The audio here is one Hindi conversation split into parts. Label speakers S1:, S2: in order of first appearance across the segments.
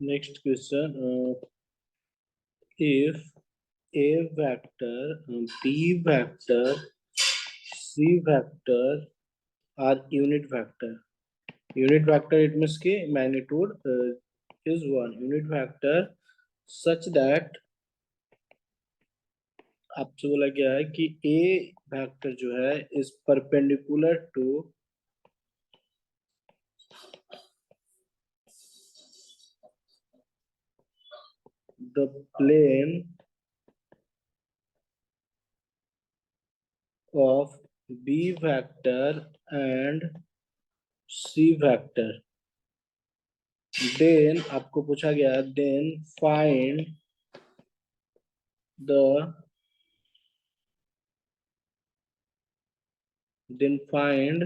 S1: Next question. If A vector, B vector, C vector are unit vector. Unit vector, it means ki magnitude is 1. Unit vector such that आपसे बोला गया है कि A vector जो है is perpendicular to the plane of B vector and C vector. Then आपको पूछा गया then find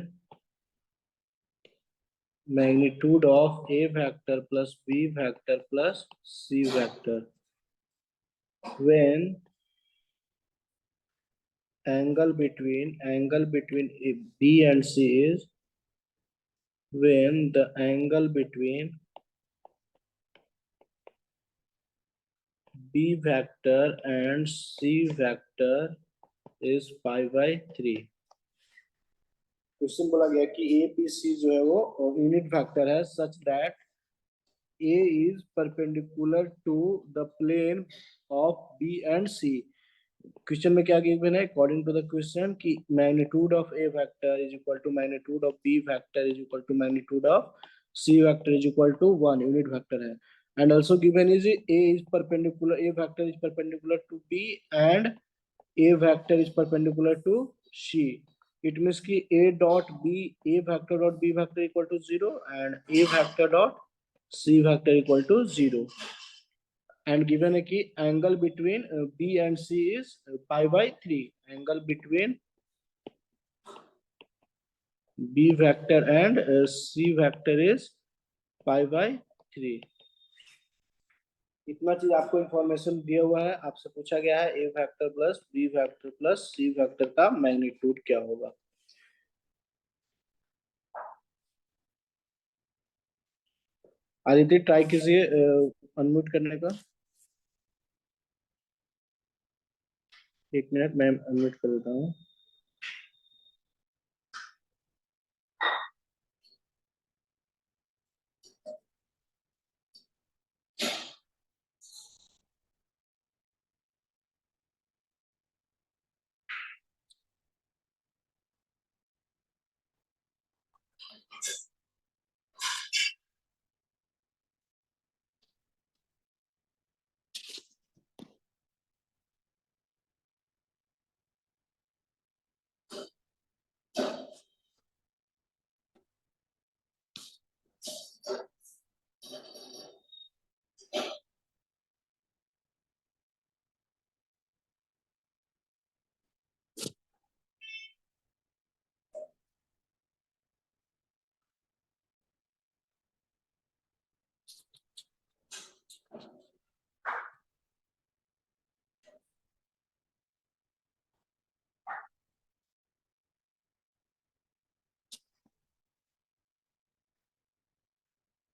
S1: magnitude of A vector plus B vector plus C vector when angle between B and C is when the angle between B vector and C vector is pi by 3. Question बोला गया कि ए बी सी जो है वो यूनिट वेक्टर है such that A is perpendicular to the plane of B and C. Question में क्या गिवन है अकॉर्डिंग टू द क्वेश्चन कि magnitude of A vector is equal to magnitude of B vector is equal to magnitude of C vector is equal to 1 unit vector है and also given is A vector is perpendicular to B and A vector is perpendicular to C. It means कि ए vector dot B vector equal to 0 and A vector dot C vector equal to 0 and given है कि angle between B and C is pi by 3. Angle between B vector and C vector is pi by 3. इतना चीज आपको इंफॉर्मेशन दिया हुआ है. आपसे पूछा गया है A vector plus B vector plus C vector का मैग्नीट्यूड क्या होगा. आदित्य ट्राई कीजिए अनम्यूट करने का. एक मिनट मैं अनम्यूट कर देता हूँ.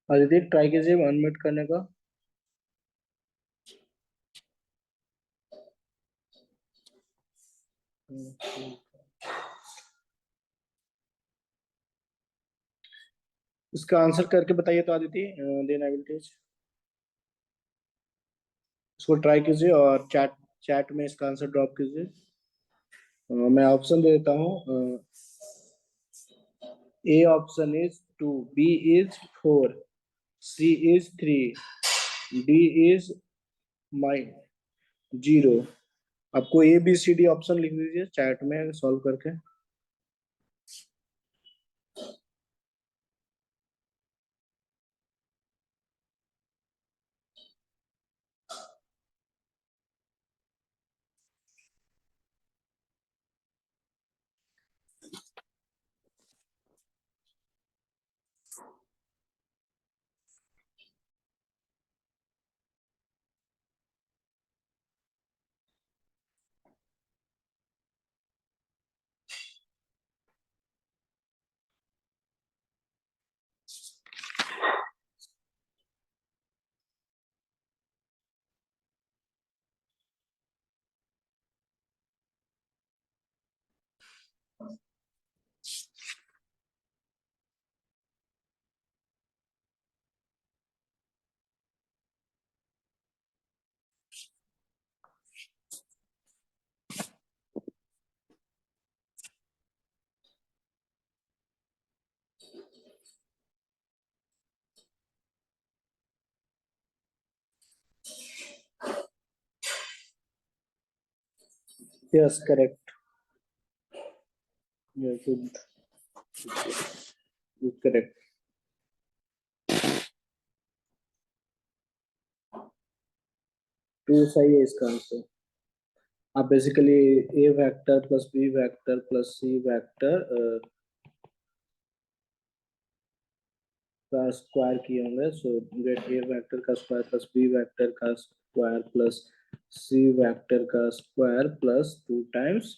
S1: आदित्य ट्राई कीजिए अनम्यूट करने का. इसका आंसर करके बताइए तो Aditya. Then I will teach. इसको ट्राई कीजिए और चैट चैट में इसका आंसर ड्रॉप कीजिए. मैं ऑप्शन दे देता हूँ. A option is 2, B is 4, C is 3, D is my 0. आपको A B C D option लिख दीजिए चैट में सॉल्व करके. Yes, correct. Yeah, good. Good, correct. Two सही है इसका आंसर. आप बेसिकली ए vector plus B vector plus C vector का स्क्वायर किए होंगे. सो गेट ए वेक्टर का स्क्वायर प्लस बी वेक्टर का स्क्वायर प्लस सी वेक्टर का square plus two times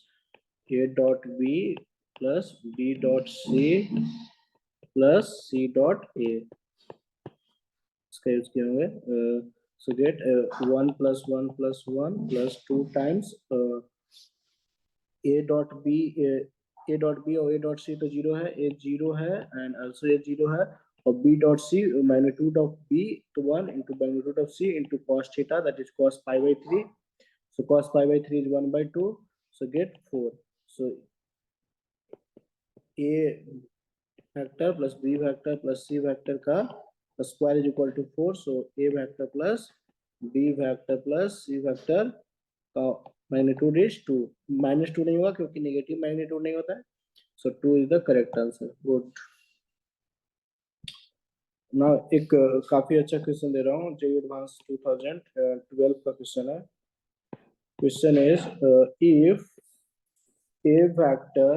S1: A dot B plus B dot C plus C dot A. इसका यूज किए होंगे. So get one plus one plus two times A dot B. A dot B और ए डॉट सी तो जीरो है, ए जीरो है एंड ऑल्सो ए जीरो है. और B dot C magnitude of B तो one into magnitude of C into cos theta that is cos pi by three. So cos pi by three is one by two. So get four. So A vector plus B vector plus C vector का square is equal to four. So A vector plus B vector plus C vector का magnitude is two. Minus two नहीं होगा क्योंकि नेगेटिव मैग्नीट्यूड नहीं होता है. So two is the correct answer. Good. ना एक काफी अच्छा क्वेश्चन दे रहा हूँ. जेईई एडवांस 2012 का क्वेश्चन है. Question is if a vector,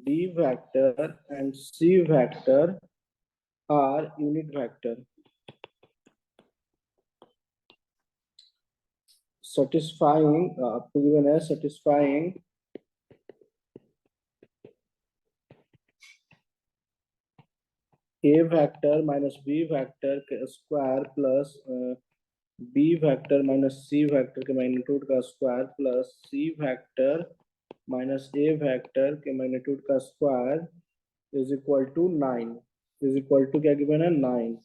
S1: b vector and c vector are unit vector satisfying आपको given है satisfying a vector minus b vector के square plus b vector minus c vector के मैग्नीट्यूड का square plus c vector minus a vector के मैग्नीट्यूड का square is equal to 9. Is equal to क्या गिवन है 9.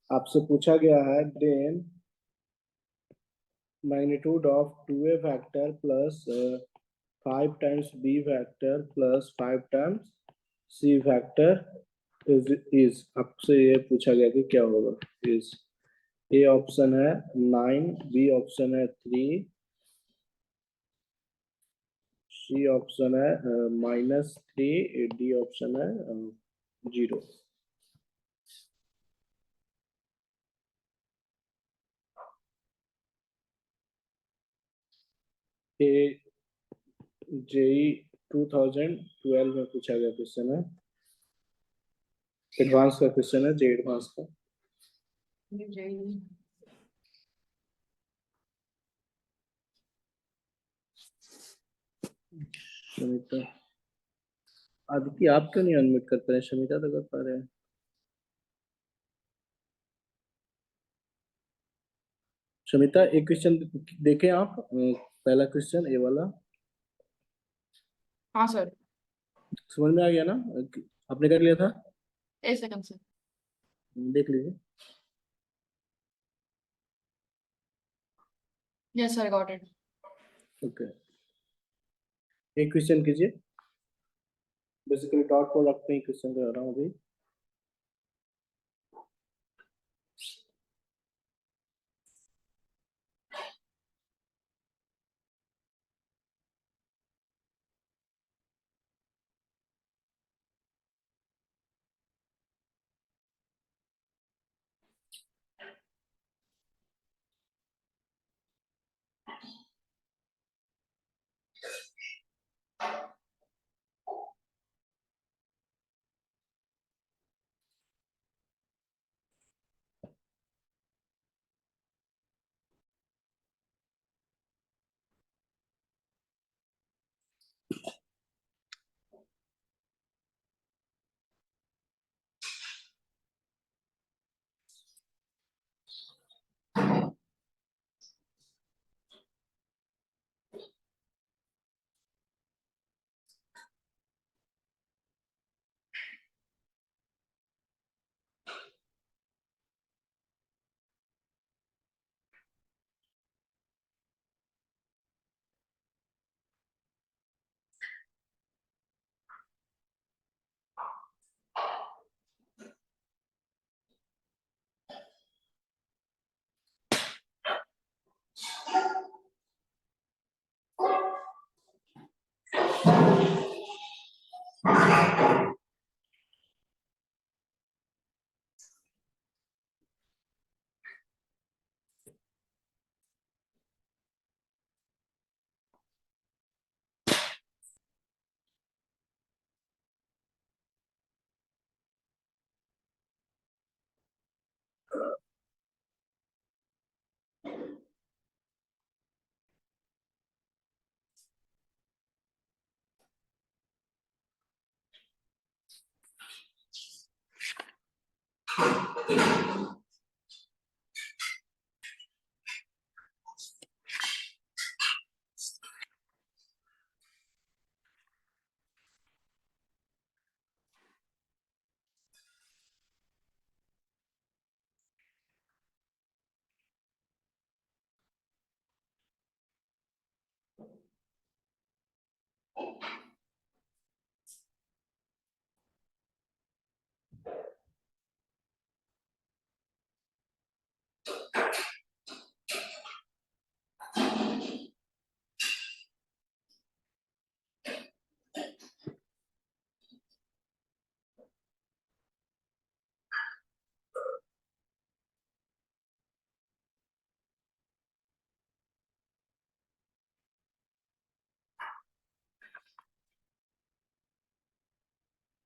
S1: आपसे पूछा गया है then magnitude of 2a vector plus 5 times b vector plus 5 times c vector is आपसे ये पूछा गया कि क्या होगा. is ए ऑप्शन है 9, बी ऑप्शन है 3, सी ऑप्शन है -3, डी ऑप्शन है 0. ए जेई 2012 में पूछा गया क्वेश्चन है. एडवांस का क्वेश्चन है, जे एडवांस का. शमिता आदित्य आप क्यों नहीं अनम्यूट कर पा रहे? शमिता तो कर पा रहे हैं. शमिता एक क्वेश्चन देखें आप. पहला क्वेश्चन ए वाला
S2: हाँ सर.
S1: समझ में आ गया ना? आपने कर लिया था?
S2: एक सेकंड सर.
S1: देख लीजिए.
S2: Yes sir, got it.
S1: Okay. एक क्वेश्चन कीजिए. बेसिकली डॉट प्रोडक्ट में क्वेश्चन कर रहा हूँ अभी.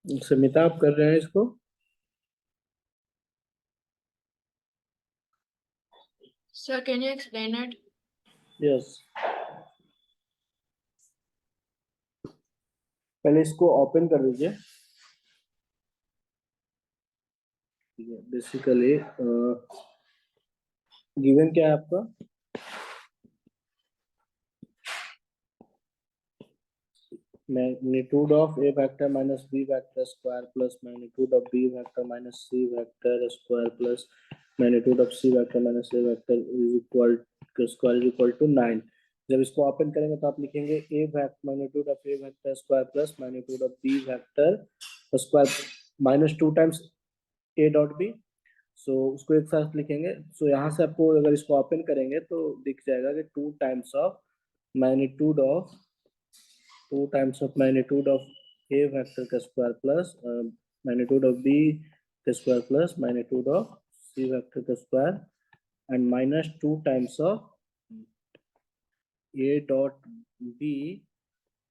S1: समिता आप कर रहे हैं इसको?
S2: Sir, can you explain it?
S1: Yes, पहले इसको ओपन कर दीजिए। बेसिकली गिवन क्या है आपका? magnitude of a vector minus b vector square plus magnitude of b vector minus c vector square plus magnitude of c vector minus a vector is equal square is equal to 9। जब इसको ओपन करेंगे तो आप लिखेंगे a magnitude of a vector square plus magnitude of b vector square minus 2 times a dot b। सो उसको एक साथ लिखेंगे। सो यहाँ से आपको अगर इसको ओपन करेंगे तो दिख जाएगा कि 2 times of magnitude of 2 times of magnitude of a vector का square plus magnitude of b का square plus magnitude of c vector का square and minus 2 times of a dot b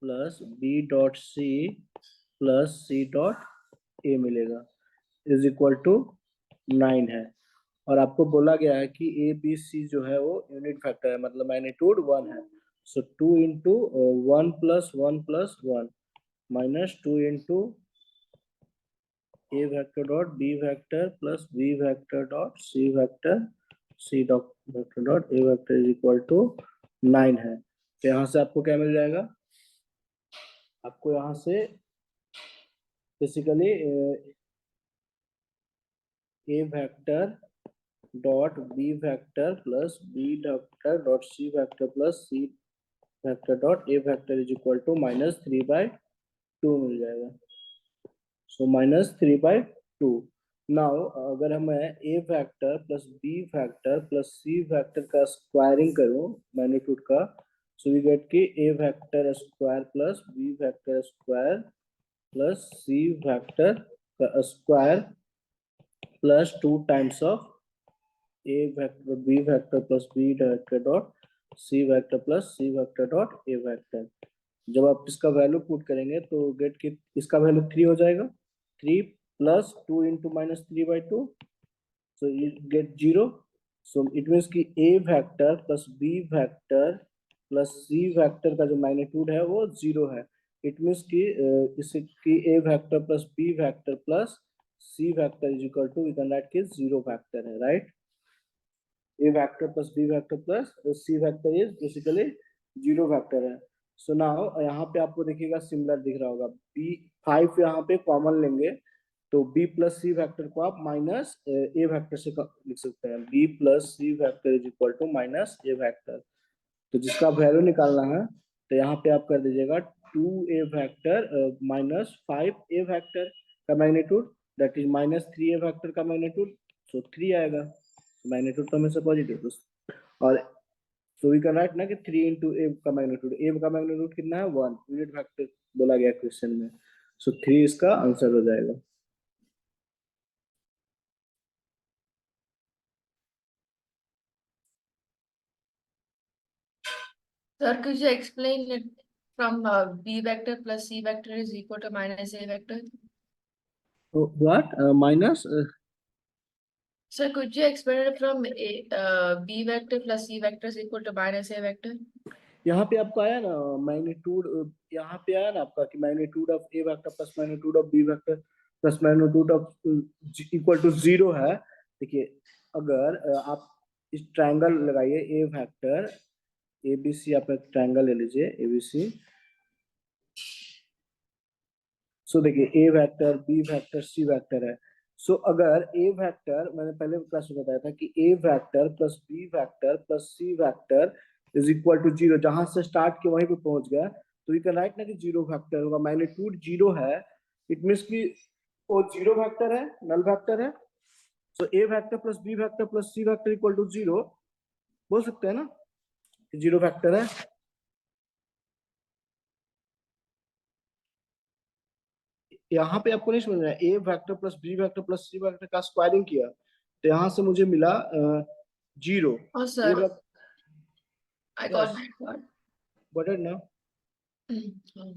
S1: plus b dot c plus c dot a मिलेगा is equal to 9 है। और आपको बोला गया है कि ए बी सी जो है वो यूनिट फैक्टर है, मतलब मैग्नीट्यूड 1 है। So 2 into 1 plus 1 plus 1 minus 2 into A vector dot B vector plus B vector dot C vector C dot vector dot A vector is equal to 9 है। तो यहाँ से आपको क्या मिल जाएगा? आपको यहाँ से basically A vector dot B vector plus B vector dot C vector plus C vector dot A vector is equal to -3/2 मिल जाएगा। सो -3/2। नाउ अगर हम A vector plus B vector plus C vector का स्क्वायरिंग करूं मैग्नीट्यूड का, सो वी गेट कि ए vector square plus B vector square plus C vector का square plus 2 times of a vector b vector plus b vector dot c vector plus c vector dot a vector। जब आप इसका वैल्यू पुट करेंगे तो गेट की इसका वैल्यू 3 हो जाएगा। 3 plus 2 into -3/2, so you get 0। So it means कि a vector plus b vector plus c vector का जो मैग्नीट्यूड है वो 0 है। इट मीन्स कि इसे कि a vector plus b vector plus c vector is equal to we can write कि 0 वेक्टर है, right? a vector plus b vector plus c vector is basically 0 vector है। सो नाउ यहाँ पे आपको देखिएगा सिमिलर दिख रहा होगा। b5 यहाँ पे कॉमन लेंगे तो b प्लस सी वेक्टर को आप माइनस ए वेक्टर से लिख सकते हैं। b plus C vector is equal to minus A vector. तो जिसका वैल्यू निकालना है तो यहाँ पे आप कर दीजिएगा 2a vector minus 5a vector का magnitude that is -3a vector का मैग्नीट्यूड, सो 3 आएगा। मैग्नीट्यूड तो हमेशा पॉजिटिव। और सो वी कैन राइट ना कि 3 इंटू ए का मैग्नीट्यूड, ए का मैग्नीट्यूड कितना है 1 यूनिट वेक्टर बोला गया क्वेश्चन में। सो 3 इसका आंसर हो जाएगा।
S2: Sir, could you explain it from b vector plus c vector is equal to minus a vector?
S1: What minus?
S2: Sir, could you explain it from b vector plus c vector is equal to minus a vector?
S1: यहाँ पे आपको आया ना मैग्नीट्यूड, यहाँ पे आया ना आपका कि magnitude of A vector plus magnitude of B vector plus magnitude of equal to 0 है। देखिए अगर आप इस ट्रायंगल लगाइए ए वेक्टर एबीसी, आप एक ट्रायंगल ले लीजिए एबीसी। सो देखिए A vector B vector C vector है। सो अगर ए वेक्टर, मैंने पहले क्लास में बताया था कि ए vector plus B vector plus C vector is equal to zero, जहां से स्टार्ट किया वहीं पे पहुंच गया, तो यू कैन राइट ना कि जीरो वेक्टर होगा, मैग्नीट्यूड जीरो है, इट मीन्स कि वो जीरो वेक्टर है, नल वेक्टर है। So A vector plus B vector plus C vector equal to zero, बोल सकते हैं ना जीरो वेक्टर है। यहाँ पे आपको नहीं समझना है, ए vector plus B vector plus C vector का स्क्वायरिंग किया तो यहाँ से मुझे मिला zero.
S2: Oh,
S1: A
S2: sir,
S1: vector,
S2: I got
S1: yes
S2: that part.
S1: But ना
S2: Mm.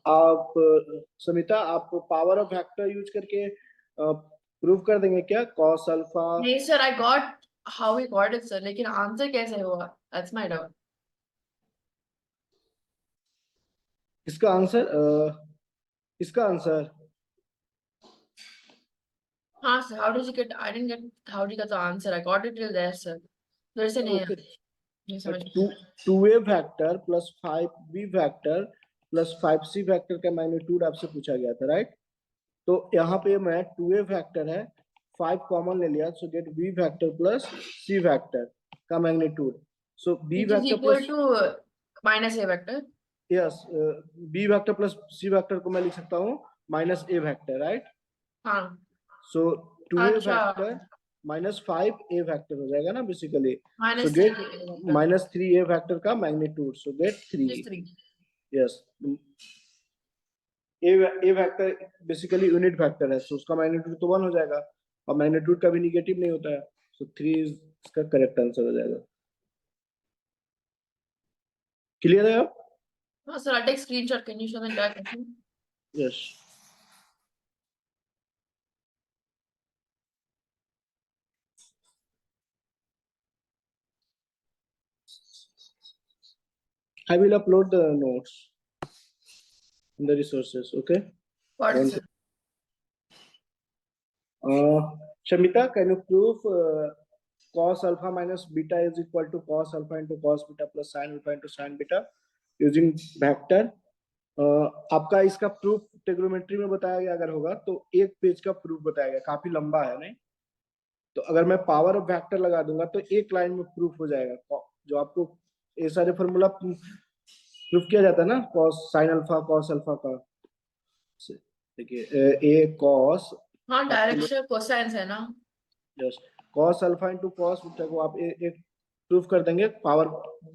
S1: आप समिता, आप पावर ऑफ वेक्टर यूज करके प्रूव कर देंगे क्या कॉस अल्फा?
S2: नहीं sir, I got how we got it sir, लेकिन आंसर कैसे हुआ? That's my doubt.
S1: इसका आंसर इसका आंसर
S2: हाँ sir, how did you get? I didn't get how did you get the answer? I got it till there sir. फिर से नहीं
S1: ओके,
S2: नहीं समझ में।
S1: Two A vector plus five B vector plus five C vector का मैग्नीट्यूड आपसे पूछा गया था, राइट? तो यहाँ पे मैं टू ए वेक्टर है, फाइव कॉमन ले लिया, so get B vector plus C vector का magnitude. So B
S2: Which is
S1: vector
S2: equal
S1: plus,
S2: to minus a vector.
S1: Yes, B vector plus C vector को मैं लिख सकता हूँ माइनस ए वेक्टर, राइट?
S2: हाँ
S1: सो टू ए
S2: अच्छा,
S1: vector minus five A vector हो जाएगा ना basically. So
S2: minus
S1: get
S2: 3 a vector.
S1: Minus three A vector का magnitude, so get three.
S2: Just 3.
S1: Yes, A vector basically unit vector है, सो उसका मैग्नीट्यूड तो वन हो जाएगा, और मैग्नीट्यूड का भी निगेटिव नहीं होता है, सो थ्री इसका करेक्ट आंसर हो जाएगा। क्लियर है आप?
S2: हाँ sir, I'll take screenshot. Can you show the entire question?
S1: Yes. I will upload the notes in the resources, okay?
S2: What is it?
S1: Shamita, can you prove cos alpha minus beta is equal to cos alpha into cos beta plus sin alpha into sin beta using vector? आपका इसका प्रूफ ट्रिग्नोमेट्री में बताया गया, अगर होगा तो एक पेज का प्रूफ बताया गया, काफी लंबा है नहीं? तो अगर मैं पावर ऑफ वेक्टर लगा दूंगा तो एक लाइन में प्रूफ हो जाएगा, जो आपको ये सारे फॉर्मूला प्रूफ किया जाता है ना, cos sin alpha cos alpha का। देखिए ए cos,
S2: हाँ डायरेक्शन कोसाइंस है ना।
S1: Yes, cos alpha into cos beta को आप एक प्रूफ कर देंगे पावर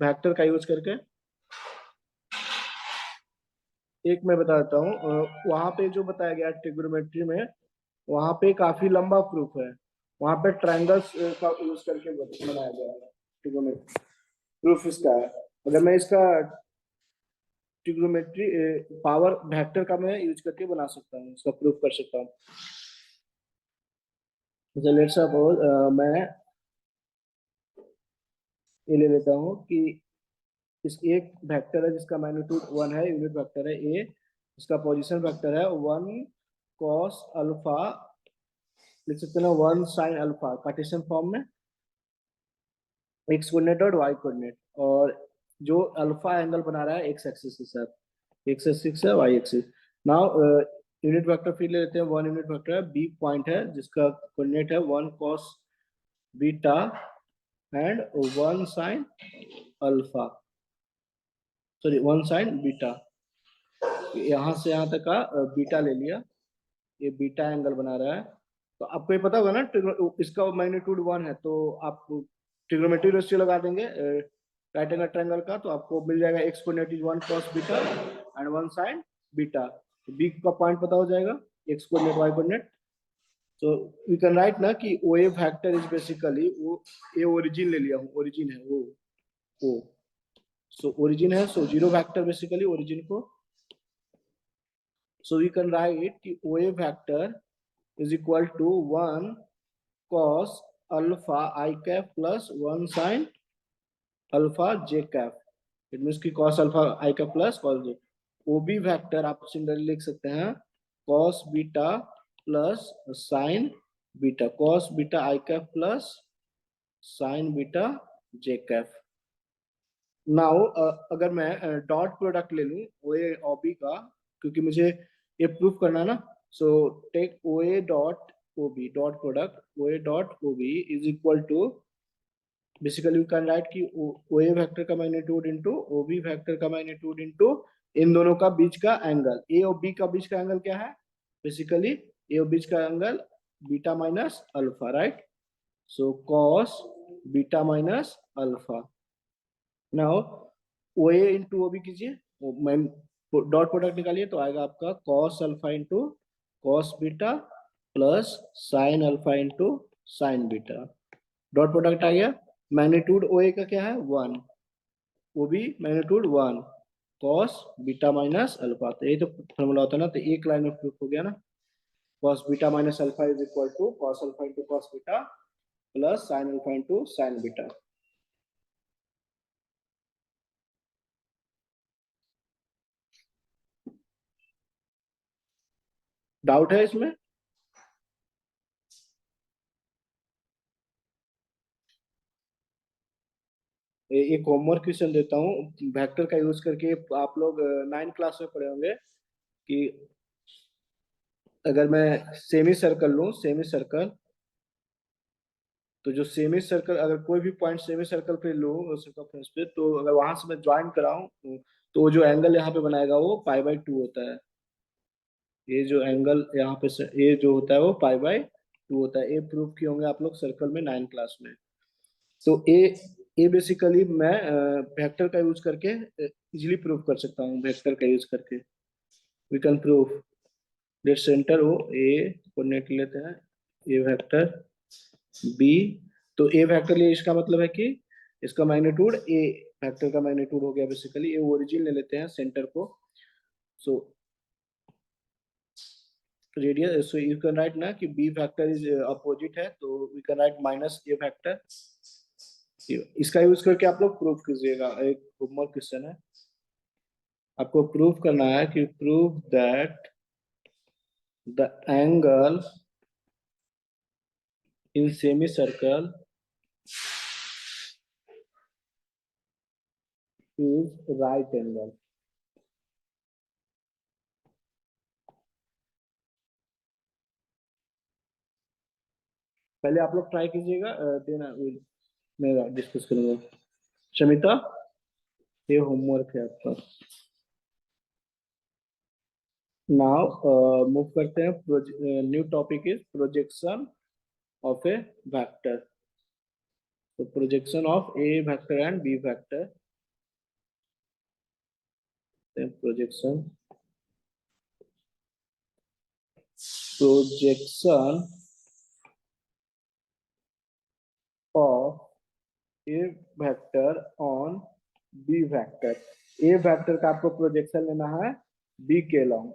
S1: वेक्टर का यूज करके। एक मैं बता देता हूँ, वहां पे जो बताया गया ट्रिग्नोमेट्री में, वहां पे काफी लंबा प्रूफ है, वहां पे ट्रायंगल्स का यूज करके बनाया गया है ट्रिग्नोमेट्री। प्रूफ इसका है, अगर मैं इसका ट्रिग्नोमेट्री पावर वेक्टर का मैं यूज करके बना सकता हूँ, इसका प्रूफ कर सकता हूँ। लेट्स सपोज मैं ये ले लेता हूँ कि इस एक वेक्टर है जिसका मैग्नीट्यूड वन है, यूनिट वेक्टर है ए, इसका पोजीशन वेक्टर है वन कॉस अल्फा, लिख सकते हैं one sine alpha Cartesian form में, एक्स कोऑर्डिनेट और वाई कोऑर्डिनेट, और जो अल्फा एंगल बना रहा है एक्स एक्सिस के साथ, एक्स एक्सिस है Y axis. Now unit vector फिर ले लेते हैं, वन यूनिट वेक्टर है, बी पॉइंट है जिसका कोऑर्डिनेट है one cos beta and one sine alpha, sorry one sine beta, यहाँ से यहाँ तक का बीटा ले लिया, ये बीटा एंगल बना रहा है। तो आपको ये पता होगा ना इसका मैग्नीट्यूड वन है, तो आप ट्रिग्नोमेट्री रेशियो लगा देंगे राइट एंगल ट्रायंगल का, तो आपको मिल जाएगा X coordinate is one cos beta and one sine beta, B का पॉइंट पता हो जाएगा, X coordinate Y coordinate. So we can right ना कि O A vector is basically, वो ए ओरिजिन ले लिया हूँ, ओरिजिन है वो सो ओरिजिन है, so zero vector basically origin को। So we can write कि OA vector is equal to 1 cos alpha I cap plus 1 sin alpha j cap. It means कि cos alpha I cap plus cos j. OB vector आप सिमिलरली लिख सकते हैं cos beta plus sine beta, cos beta I cap plus sine beta J cap. Now अगर मैं डॉट प्रोडक्ट ले लूं ओ ए ओबी का, क्योंकि मुझे ये प्रूफ करना है ना, so take O A dot OB, dot product O A dot OB is equal to, basically you can write कि ओ ए वेक्टर का magnitude into O B vector का मैग्नीट्यूड इनटू इन दोनों का बीच का एंगल, ए और बी का बीच का एंगल क्या है, बेसिकली ए और बीच का angle beta minus alpha, right. So cos beta minus alpha. Now O A into O B कीजिए, डॉट प्रोडक्ट निकालिए तो आएगा आपका cos alpha into cos beta plus sine alpha into sine beta. Dot product आ गया। मैग्नीट्यूड ओ ए का क्या है 1, O B magnitude 1, cos beta minus alpha, तो ये तो फॉर्मूला होता है ना, तो एक लाइन में प्रूफ हो गया ना। Cos beta minus alpha is equal to cos alpha into cos beta plus sine alpha into sine beta. Doubt है इसमें? एक होमवर्क क्वेश्चन देता हूँ वेक्टर का यूज करके, आप लोग 9 क्लास में पढ़े होंगे कि अगर मैं सेमी सर्कल लूं, सेमी सर्कल, तो जो सेमी सर्कल अगर कोई भी पॉइंट सेमी सर्कल पे लूं सर्कमफ्रेंस पे, तो अगर वहां से मैं ज्वाइन कराऊं तो जो एंगल यहाँ पे बनाएगा वो पाई बाई 2 होता है। ये जो एंगल यहाँ पे ये जो होता है वो पाई बाई 2 होता है। ये प्रूफ किए होंगे आप लोग सर्कल में 9 क्लास में। तो ये बेसिकली मैं वेक्टर का यूज करके इजीली प्रूव कर सकता हूँ, वेक्टर का यूज करके we can prove. Let centre हो ए कोऑर्डिनेट लेते हैं, ए वेक्टर बी, तो ए वेक्टर लिए इसका मतलब है कि इसका मैग्नीट्यूड ए वेक्टर का मैग्नीट्यूड हो गया, बेसिकली ए ओरिजिन ले लेते हैं सेंटर को। So radius, so you can right ना कि बी वेक्टर इज अपोजिट है, तो we can write minus A vector. इसका यूज करके आप लोग प्रूफ कीजिएगा, एक होमवर्क क्वेश्चन है, आपको प्रूफ करना है कि prove that the angle in semi circle is right angle. पहले आप लोग ट्राई कीजिएगा, देना मैं डिस्कस करूंगा। शमिता, ये होमवर्क है आपका। नाउ मूव करते हैं, new topic is projection of A vector. तो projection of A vector and B vector, projection of A vector on B vector. A vector का आपको प्रोजेक्शन लेना है बी के लॉन्ग।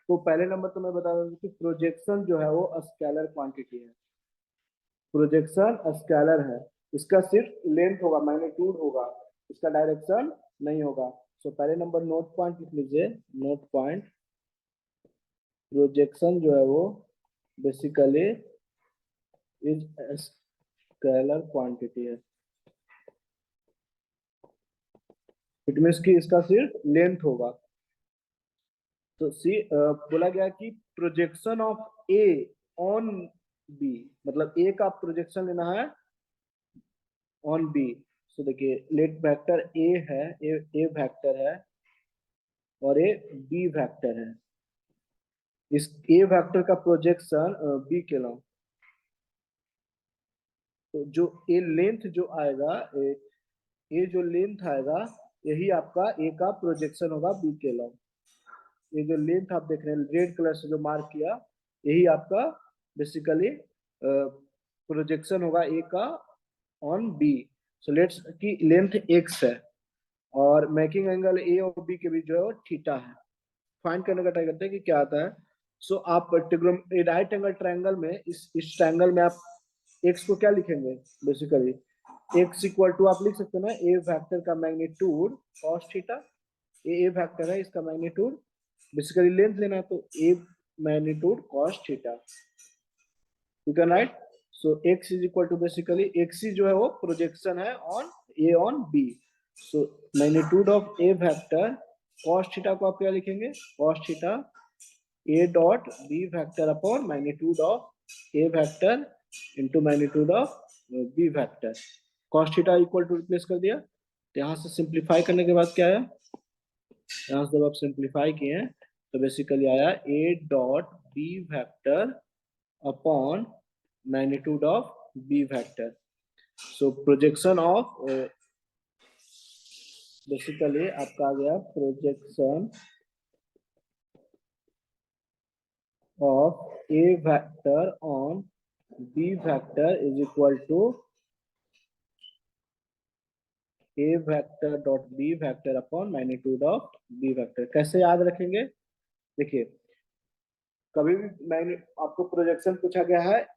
S1: तो पहले नंबर तो मैं बता दूं कि प्रोजेक्शन जो है वो स्केलर क्वांटिटी है, प्रोजेक्शन स्केलर है, इसका सिर्फ लेंथ होगा, मैग्नीट्यूड होगा, इसका डायरेक्शन नहीं होगा। तो पहले नंबर नोट पॉइंट लिख लीजिए, नोट पॉइंट, प्रोजेक्शन जो है वो बेसिकली इज स्केलर क्वांटिटी है। इट मीन्स कि इसका सिर्फ लेंथ होगा। तो सी बोला गया कि projection of A on B, मतलब ए का प्रोजेक्शन लेना है ऑन बी। सो देखिए लेट वेक्टर ए है, ए वेक्टर है और ए बी वेक्टर है, इस ए वेक्टर का प्रोजेक्शन बी के लॉन्ग, तो जो ए लेंथ जो आएगा, ए जो लेंथ आएगा यही आपका ए का प्रोजेक्शन होगा बी के लॉन्ग। ये जो लेंथ आप देख रहे हैं रेड कलर से जो मार्क किया, यही आपका बेसिकली प्रोजेक्शन होगा ए का ऑन बी। सो लेट्स की लेंथ एक्स है और मेकिंग एंगल ए और बी के बीच जो है वो थीटा है। फाइंड करने का ट्राई करते हैं कि क्या आता है। सो आप राइट एंगल ट्रायंगल में इस ट्रायंगल में आप एक्स को क्या लिखेंगे, बेसिकली एक्स इक्वल टू आप लिख सकते हैं ना ए वेक्टर का magnitude cos theta, a vector है, इसका मैग्नीट्यूड बेसिकली लेंथ लेना है, तो a magnitude cos theta, you can write. So x is equal to basically x जो है वो प्रोजेक्शन है on a on b। So magnitude of A vector cos theta को आप क्या लिखेंगे, cos theta a dot b vector upon magnitude of a vector into magnitude of b vector. Cos theta equal to replace कर दिया, तो यहाँ से सिंप्लीफाई करने के बाद क्या आया, यहाँ से जब आप सिंप्लीफाई किए तो बेसिकली आया a dot b vector upon magnitude of b vector. So projection of basically आपका आ गया projection of a vector on b vector is equal to a vector dot b vector upon magnitude of b vector. कैसे याद रखेंगे, देखिए कभी भी मैंने आपको प्रोजेक्शन पूछा गया है,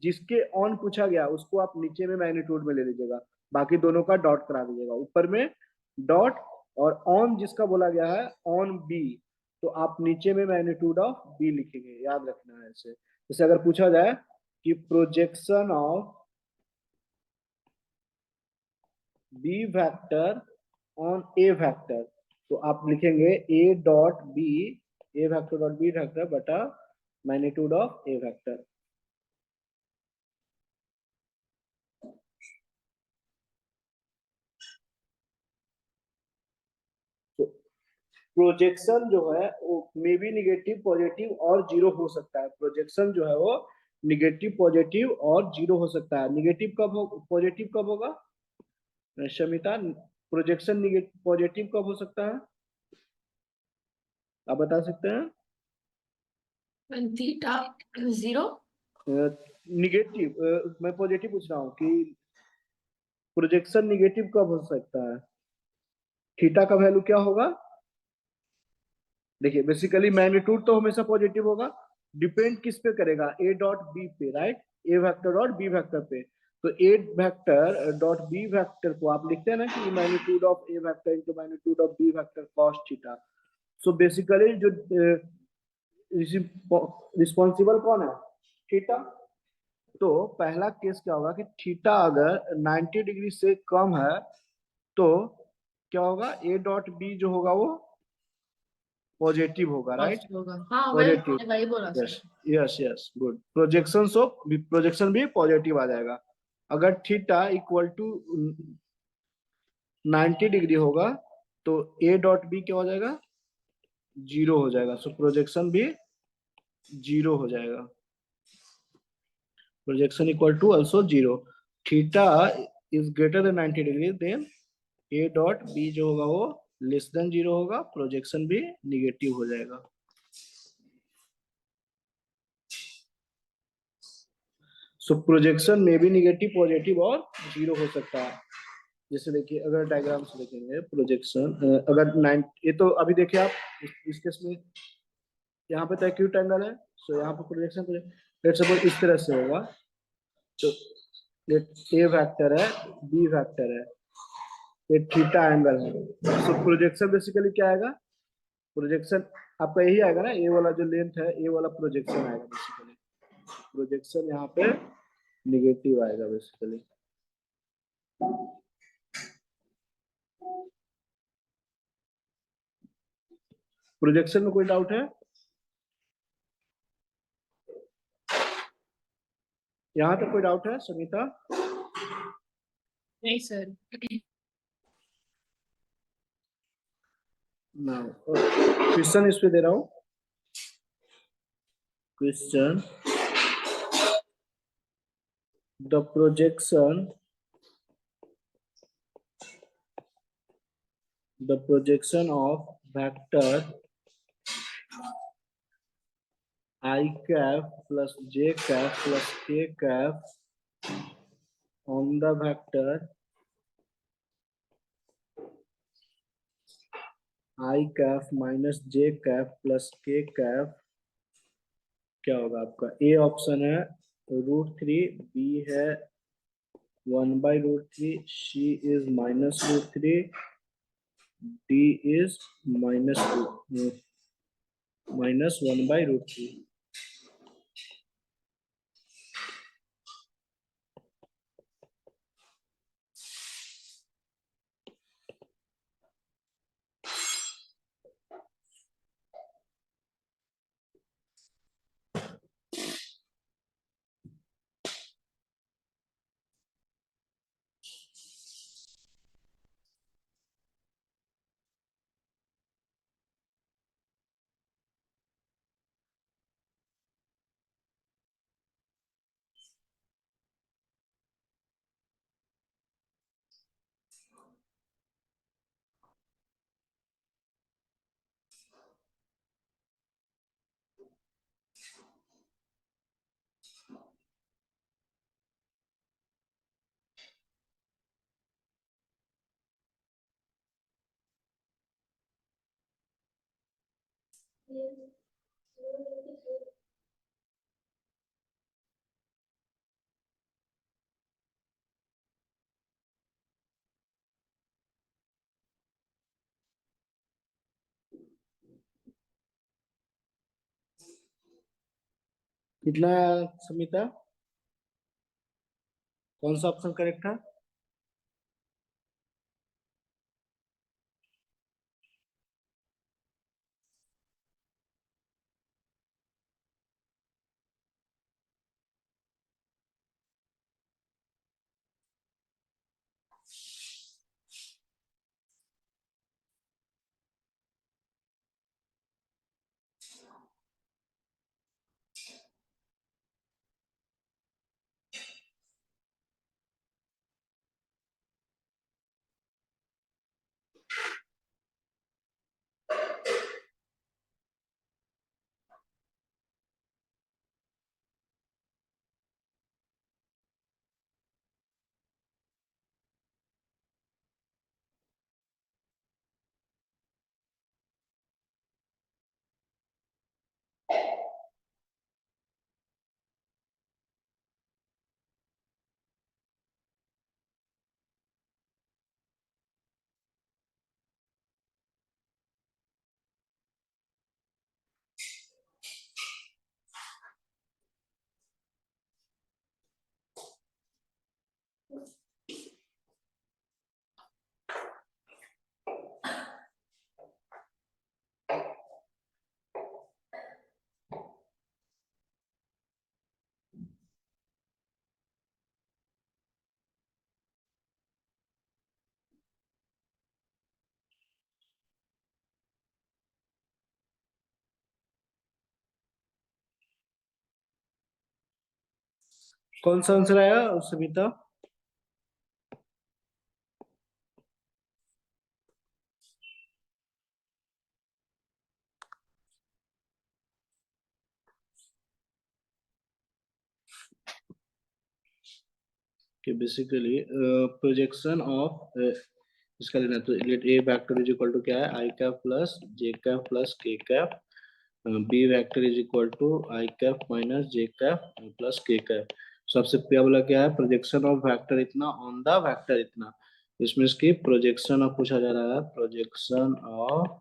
S1: जिसके ऑन पूछा गया उसको आप नीचे में मैग्नीट्यूड में ले लीजिएगा, बाकी दोनों का डॉट करा दीजिएगा, ऊपर में डॉट, और ऑन जिसका बोला गया है ऑन बी, तो आप नीचे में मैग्नीट्यूड ऑफ बी लिखेंगे, याद रखना है ऐसे। जैसे अगर पूछा जाए कि projection of B vector on A vector, तो आप लिखेंगे ए डॉट बी, ए वेक्टर डॉट बी वेक्टर बटा मैग्नीट्यूड ऑफ ए वेक्टर। तो प्रोजेक्शन जो है वो मे बी निगेटिव पॉजिटिव और जीरो हो सकता है, प्रोजेक्शन जो है वो निगेटिव पॉजिटिव और जीरो हो सकता है। निगेटिव कब हो, पॉजिटिव कब होगा शमिता, प्रोजेक्शन पॉजिटिव कब हो सकता है, आप बता सकते हैं।
S2: when theta is 0,
S1: निगेटिव मैं पॉजिटिव पूछ रहा हूँ कि प्रोजेक्शन निगेटिव कब हो सकता है, थीटा का वैल्यू क्या होगा। देखिए बेसिकली मैग्नीट्यूड तो हमेशा पॉजिटिव होगा, डिपेंड किस पे करेगा, ए डॉट बी पे, right, A vector dot B vector पे। तो A vector dot B vector को आप लिखते हैं ना कि magnitude of A vector into magnitude of B vector cos theta. So basically जो रिस्पॉन्सिबल कौन है, थीटा। तो पहला केस क्या होगा कि थीटा अगर 90 डिग्री से कम है तो क्या होगा, ए डॉट बी जो होगा वो पॉजिटिव होगा, राइट,
S2: positive होगा। हाँ
S1: पॉजिटिव,
S2: मैंने वही बोला
S1: yes
S2: sir.
S1: Yes yes good. Projection भी पॉजिटिव आ जाएगा। अगर थीटा इक्वल टू 90 डिग्री होगा तो ए डॉट बी क्या हो जाएगा, जीरो हो जाएगा। सो प्रोजेक्शन भी जीरो हो जाएगा, projection equal to also zero. Theta is greater than 90 degree then A dot B जो होगा वो लेस देन जीरो होगा, प्रोजेक्शन भी निगेटिव हो जाएगा। सो प्रोजेक्शन में भी निगेटिव पॉजिटिव और जीरो हो सकता है। जैसे देखिए अगर डायग्राम से देखेंगे प्रोजेक्शन, अगर 9, ये तो अभी देखिए आप इस केस में यहाँ पे तो एक्यूट एंगल है, सो यहाँ पे प्रोजेक्शन लेट सपोज इस तरह से होगा, तो ए वेक्टर है बी वेक्टर है, ये थीटा एंगल है, सो प्रोजेक्शन बेसिकली क्या आएगा, प्रोजेक्शन आपका यही आएगा ना, ए वाला जो लेंथ है ए वाला प्रोजेक्शन आएगा बेसिकली, प्रोजेक्शन यहाँ पे निगेटिव आएगा बेसिकली। प्रोजेक्शन में कोई डाउट है, यहाँ तक कोई डाउट है सुनीता।
S2: नहीं सर।
S1: ना क्वेश्चन इस पे दे रहा हूँ, question the projection of vector I cap plus j cap plus k cap on the vector I cap minus j cap plus k cap क्या होगा आपका, ए ऑप्शन है √3, बी है 1/√3, सी इज -√3, D is -2 -1/√3. कितना समिता? कौन सा ऑप्शन करेक्ट था? कौन सा आंसर आया समिता? कि बेसिकली प्रोजेक्शन ऑफ इसका लेना, तो let a vector is equal to क्या है, i cap plus j cap plus k cap, b vector is equal to i cap minus j cap plus k cap. सबसे पहला वाला क्या है, प्रोजेक्शन ऑफ वेक्टर इतना ऑन द वेक्टर इतना, इसमें इसकी प्रोजेक्शन ऑफ पूछा जा रहा है, projection of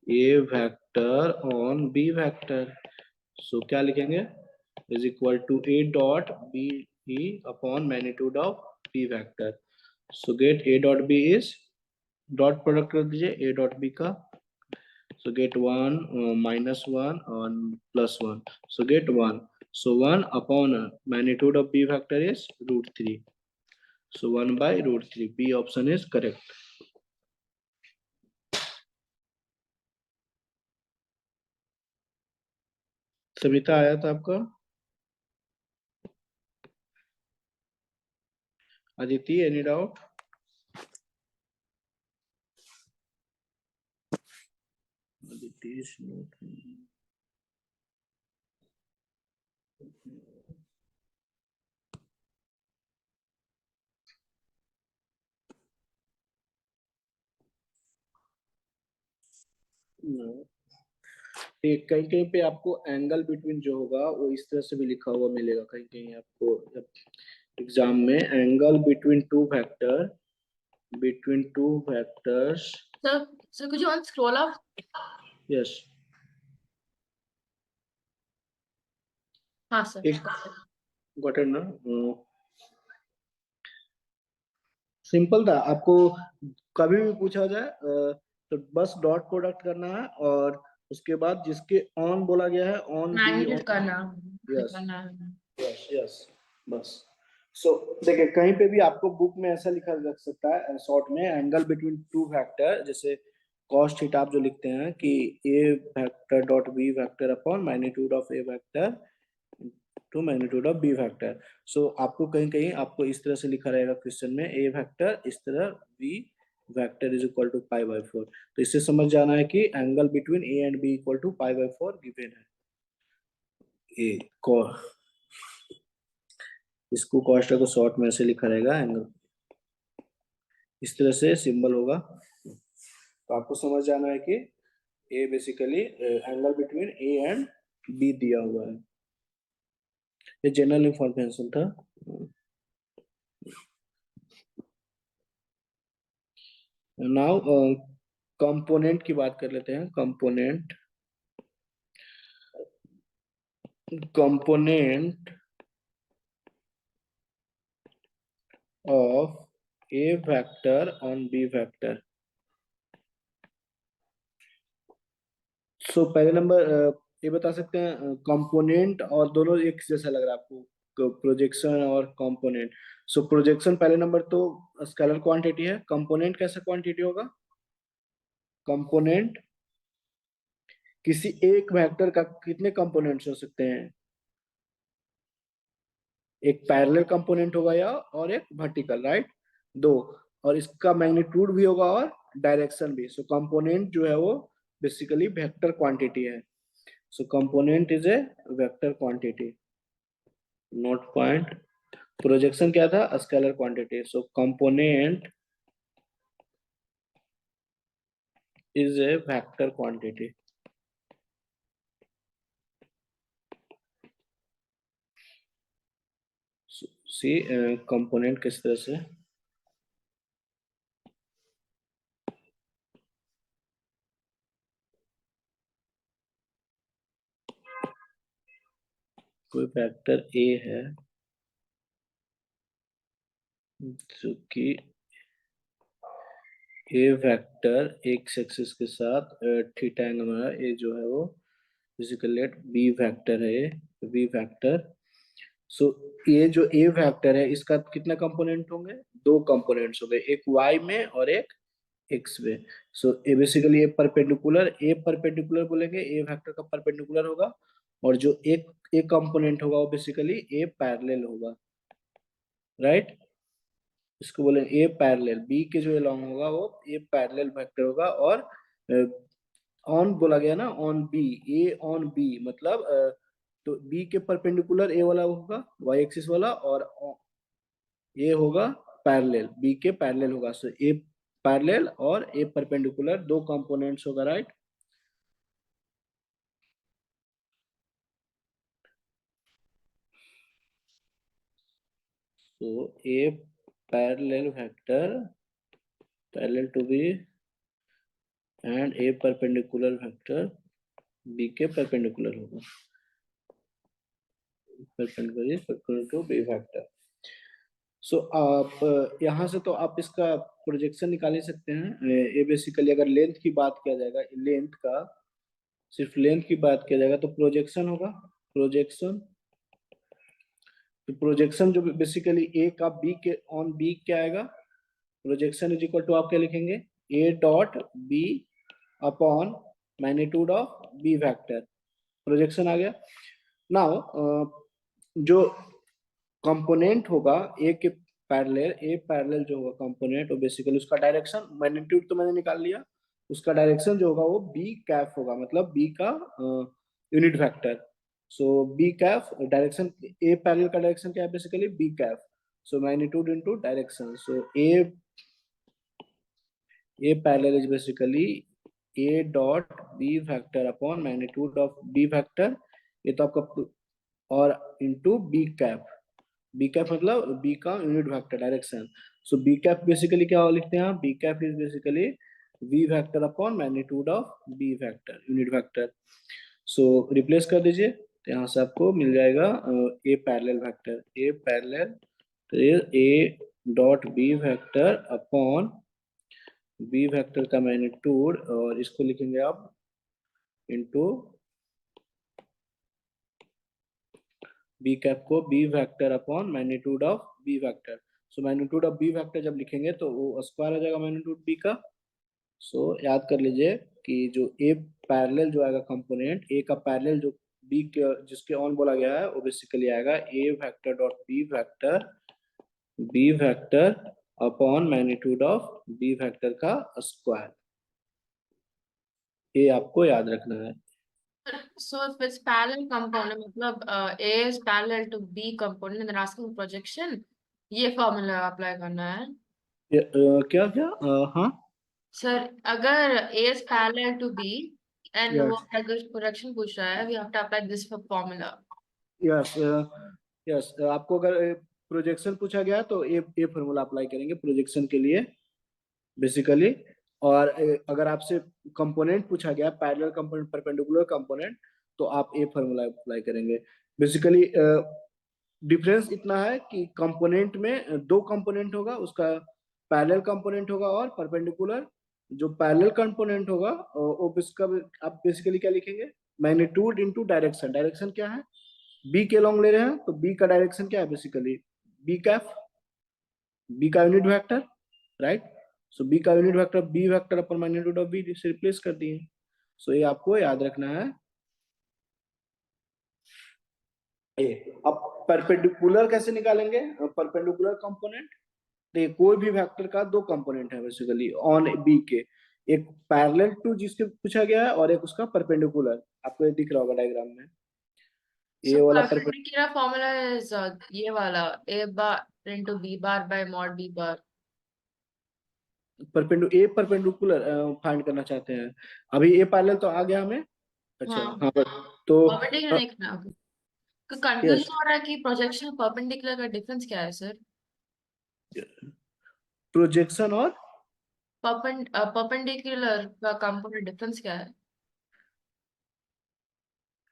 S1: A vector on B vector. So क्या लिखेंगे, is equal to a dot B E upon magnitude of B vector. So get A dot B is, dot product कर दीजिए ए डॉट बी का, so get 1 -1 and +1, so get 1, so 1 upon magnitude of b factor is √3, so 1/√3, b option is correct। Savita आया था आपका? Aditi any doubt? Aditi is not no। एक कहीं कहीं पे आपको एंगल बिटवीन जो होगा वो इस तरह से भी लिखा हुआ मिलेगा, कहीं कहीं आपको एग्जाम में angle between two factor between two vectors.
S2: Sir, could you scroll up?
S1: Yes.
S2: हाँ sir.
S1: Got it ना? सिंपल था, आपको कभी भी पूछा जाए तो बस डॉट प्रोडक्ट करना है और उसके बाद जिसके ऑन बोला गया है ऑन बी
S2: मैग्नीट्यूड करना
S1: यस
S2: करना है.
S1: यस यस बस. सो देखिए कहीं पे भी आपको बुक में ऐसा लिखा रख सकता है शॉर्ट में एंगल बिटवीन टू वेक्टर, जैसे कॉस थीटा आप जो लिखते हैं कि ए vector dot B vector upon magnitude of A vector to magnitude of B vector. So आपको कहीं कहीं आपको इस तरह से लिखा रहेगा क्वेश्चन में ए वेक्टर इस तरह B vector is equal to pi by 4. तो इससे समझ जाना है कि angle between A and B equal to pi by 4 given है. ए को इसको कॉस्ट को शॉर्ट में से लिखा रहेगा एंगल, इस तरह से सिंबल होगा. तो आपको समझ जाना है कि a basically angle between A and b दिया हुआ है. ये जनरल इंफॉर्मेशन था. नाउ कंपोनेंट की बात कर लेते हैं. Component of A vector on B vector. So पहले नंबर ये बता सकते हैं कंपोनेंट और दोनों एक जैसा लग रहा है आपको, प्रोजेक्शन और कंपोनेंट. सो प्रोजेक्शन पहले नंबर तो स्केलर क्वांटिटी है. कंपोनेंट कैसा क्वांटिटी होगा? कंपोनेंट किसी एक वेक्टर का कितने कंपोनेंट्स हो सकते हैं? एक पैरेलल कंपोनेंट होगा या और एक वर्टिकल, राइट? दो. और इसका मैग्नीट्यूड भी होगा और डायरेक्शन भी. सो कंपोनेंट जो है वो बेसिकली वेक्टर क्वांटिटी है. So component is A vector quantity, note point. Projection क्या था? Scalar quantity. So component is A vector quantity. See component किस तरह से कोई वेक्टर ए है जो कि ए वेक्टर एक एक्सिस के साथ थीटा एंगल बना, ए जो है वो बेसिकली बी वेक्टर है, बी वेक्टर. सो ये जो ए वेक्टर है इसका कितना कंपोनेंट होंगे? दो कंपोनेंट्स होंगे, एक वाई में और एक एक्स में. सो ए बेसिकली ए परपेंडिकुलर बोलेंगे, ए वेक्टर का परपेंडिकुलर होगा. और जो एक कंपोनेंट होगा वो बेसिकली ए पैरेलल होगा, राइट? इसको बोले ए पैरेलल. बी के जो लॉन्ग होगा वो ए पैरेलल वेक्टर होगा. और ऑन बोला गया ना, on B, A on B मतलब तो बी के परपेंडिकुलर ए वाला होगा वाई एक्सिस वाला, और ए होगा पैरेलल, बी के पैरेलल होगा. सो ए पैरेलल और ए परपेंडिकुलर दो कंपोनेंट्स होगा, right? So A parallel vector parallel to B and A perpendicular vector B के perpendicular होगा, perpendicular to B vector. So आप यहाँ से तो आप इसका प्रोजेक्शन निकाल ही सकते हैं. ये बेसिकली अगर लेंथ की बात किया जाएगा, लेंथ का सिर्फ लेंथ की बात किया जाएगा तो प्रोजेक्शन होगा. प्रोजेक्शन तो प्रोजेक्शन जो बेसिकली ए का बी के ऑन बी क्या आएगा? प्रोजेक्शन इज इक्वल टू आप क्या लिखेंगे? ए dot b upon magnitude of B vector. Projection आ गया. नाउ जो कंपोनेंट होगा ए के पैरेलल, ए पैरेलल जो होगा कंपोनेंट, वो बेसिकली उसका डायरेक्शन मैग्नीट्यूड तो मैंने निकाल लिया, उसका डायरेक्शन जो होगा वो बी कैफ होगा, मतलब बी का unit vector. So B cap direction, A parallel का डायरेक्शन क्या है? Basically B cap. So magnitude into direction. So A parallel is basically A dot B vector upon magnitude of B vector. ये तो आपका, और into B cap. B cap मतलब बी का unit vector direction. So B cap basically क्या लिखते हैं आप, B cap is basically B vector upon magnitude of B vector, unit vector. So replace कर दीजिए, तो यहाँ से आपको मिल जाएगा A parallel vector, A parallel, तो A dot B vector upon B vector का मैग्नीट्यूड, और इसको लिखेंगे आप इनटू बी कैप को B vector upon magnitude of B vector. So magnitude of B vector जब लिखेंगे तो वो स्क्वायर हो जाएगा मैग्नीट्यूड बी का। सो याद कर लीजिए कि जो ए पैरेलल जो आएगा कंपोनेंट, ए का पैरेलल जो बी के जिसके ऑन बोला गया है वो बेसिकली आएगा a vector dot B vector upon magnitude of B vector का स्क्वायर। ये आपको याद रखना है।
S2: So if it's parallel component, मतलब A is parallel to B component and they're asking projection, ये formula apply करना है।
S1: क्या क्या हाँ,
S2: Sir, अगर A is parallel to B and वो
S1: यस
S2: अगर projection पूछ रहा है, we have to apply this formula.
S1: Yes yes, आपको अगर प्रोजेक्शन पूछा गया तो ए फॉर्मूला अप्लाई करेंगे प्रोजेक्शन के लिए बेसिकली। और अगर आपसे कंपोनेंट पूछा गया, पैरेलल कंपोनेंट परपेंडिकुलर कंपोनेंट, तो आप ए फॉर्मूला अप्लाई करेंगे बेसिकली। डिफरेंस इतना है कि कंपोनेंट में दो कंपोनेंट होगा, उसका पैरेलल कंपोनेंट होगा और परपेंडिकुलर। जो पैरेलल कंपोनेंट होगा वो इसका आप बेसिकली क्या लिखेंगे, मैग्नीट्यूड इनटू डायरेक्शन। डायरेक्शन क्या है, बी के लॉन्ग ले रहे हैं तो बी का डायरेक्शन क्या है बेसिकली, बी कैफ, बी का unit vector, right. So B का unit vector B vector upon magnitude of B से रिप्लेस कर दिए। सो ये आपको याद रखना है। ए अब परपेंडिकुलर कैसे निकालेंगे, परपेंडिकुलर कंपोनेंट, देखिए कोई भी वेक्टर का दो कंपोनेंट है बेसिकली ऑन बी के, एक पैरेलल टू जिसके पूछा गया है और एक उसका परपेंडिकुलर, आपको ये दिख रहा होगा डायग्राम में, ये
S2: So
S1: वाला
S2: perpendicular formula is ये वाला A bar into B bar by mod B bar.
S1: Perpendicular find करना चाहते हैं। अभी ए पैरेलल तो आ गया हमें, अच्छा
S2: हाँ,
S1: हाँ, तो
S2: perpendicular नहीं करना।
S1: यस,
S2: कंफ्यूजन हो रहा है कि प्रोजेक्शन परपेंडिकुलर का डिफरेंस क्या है सर?
S1: प्रोजेक्शन और
S2: परपेंडिकुलर का कंपोनेंट डिफरेंस क्या है?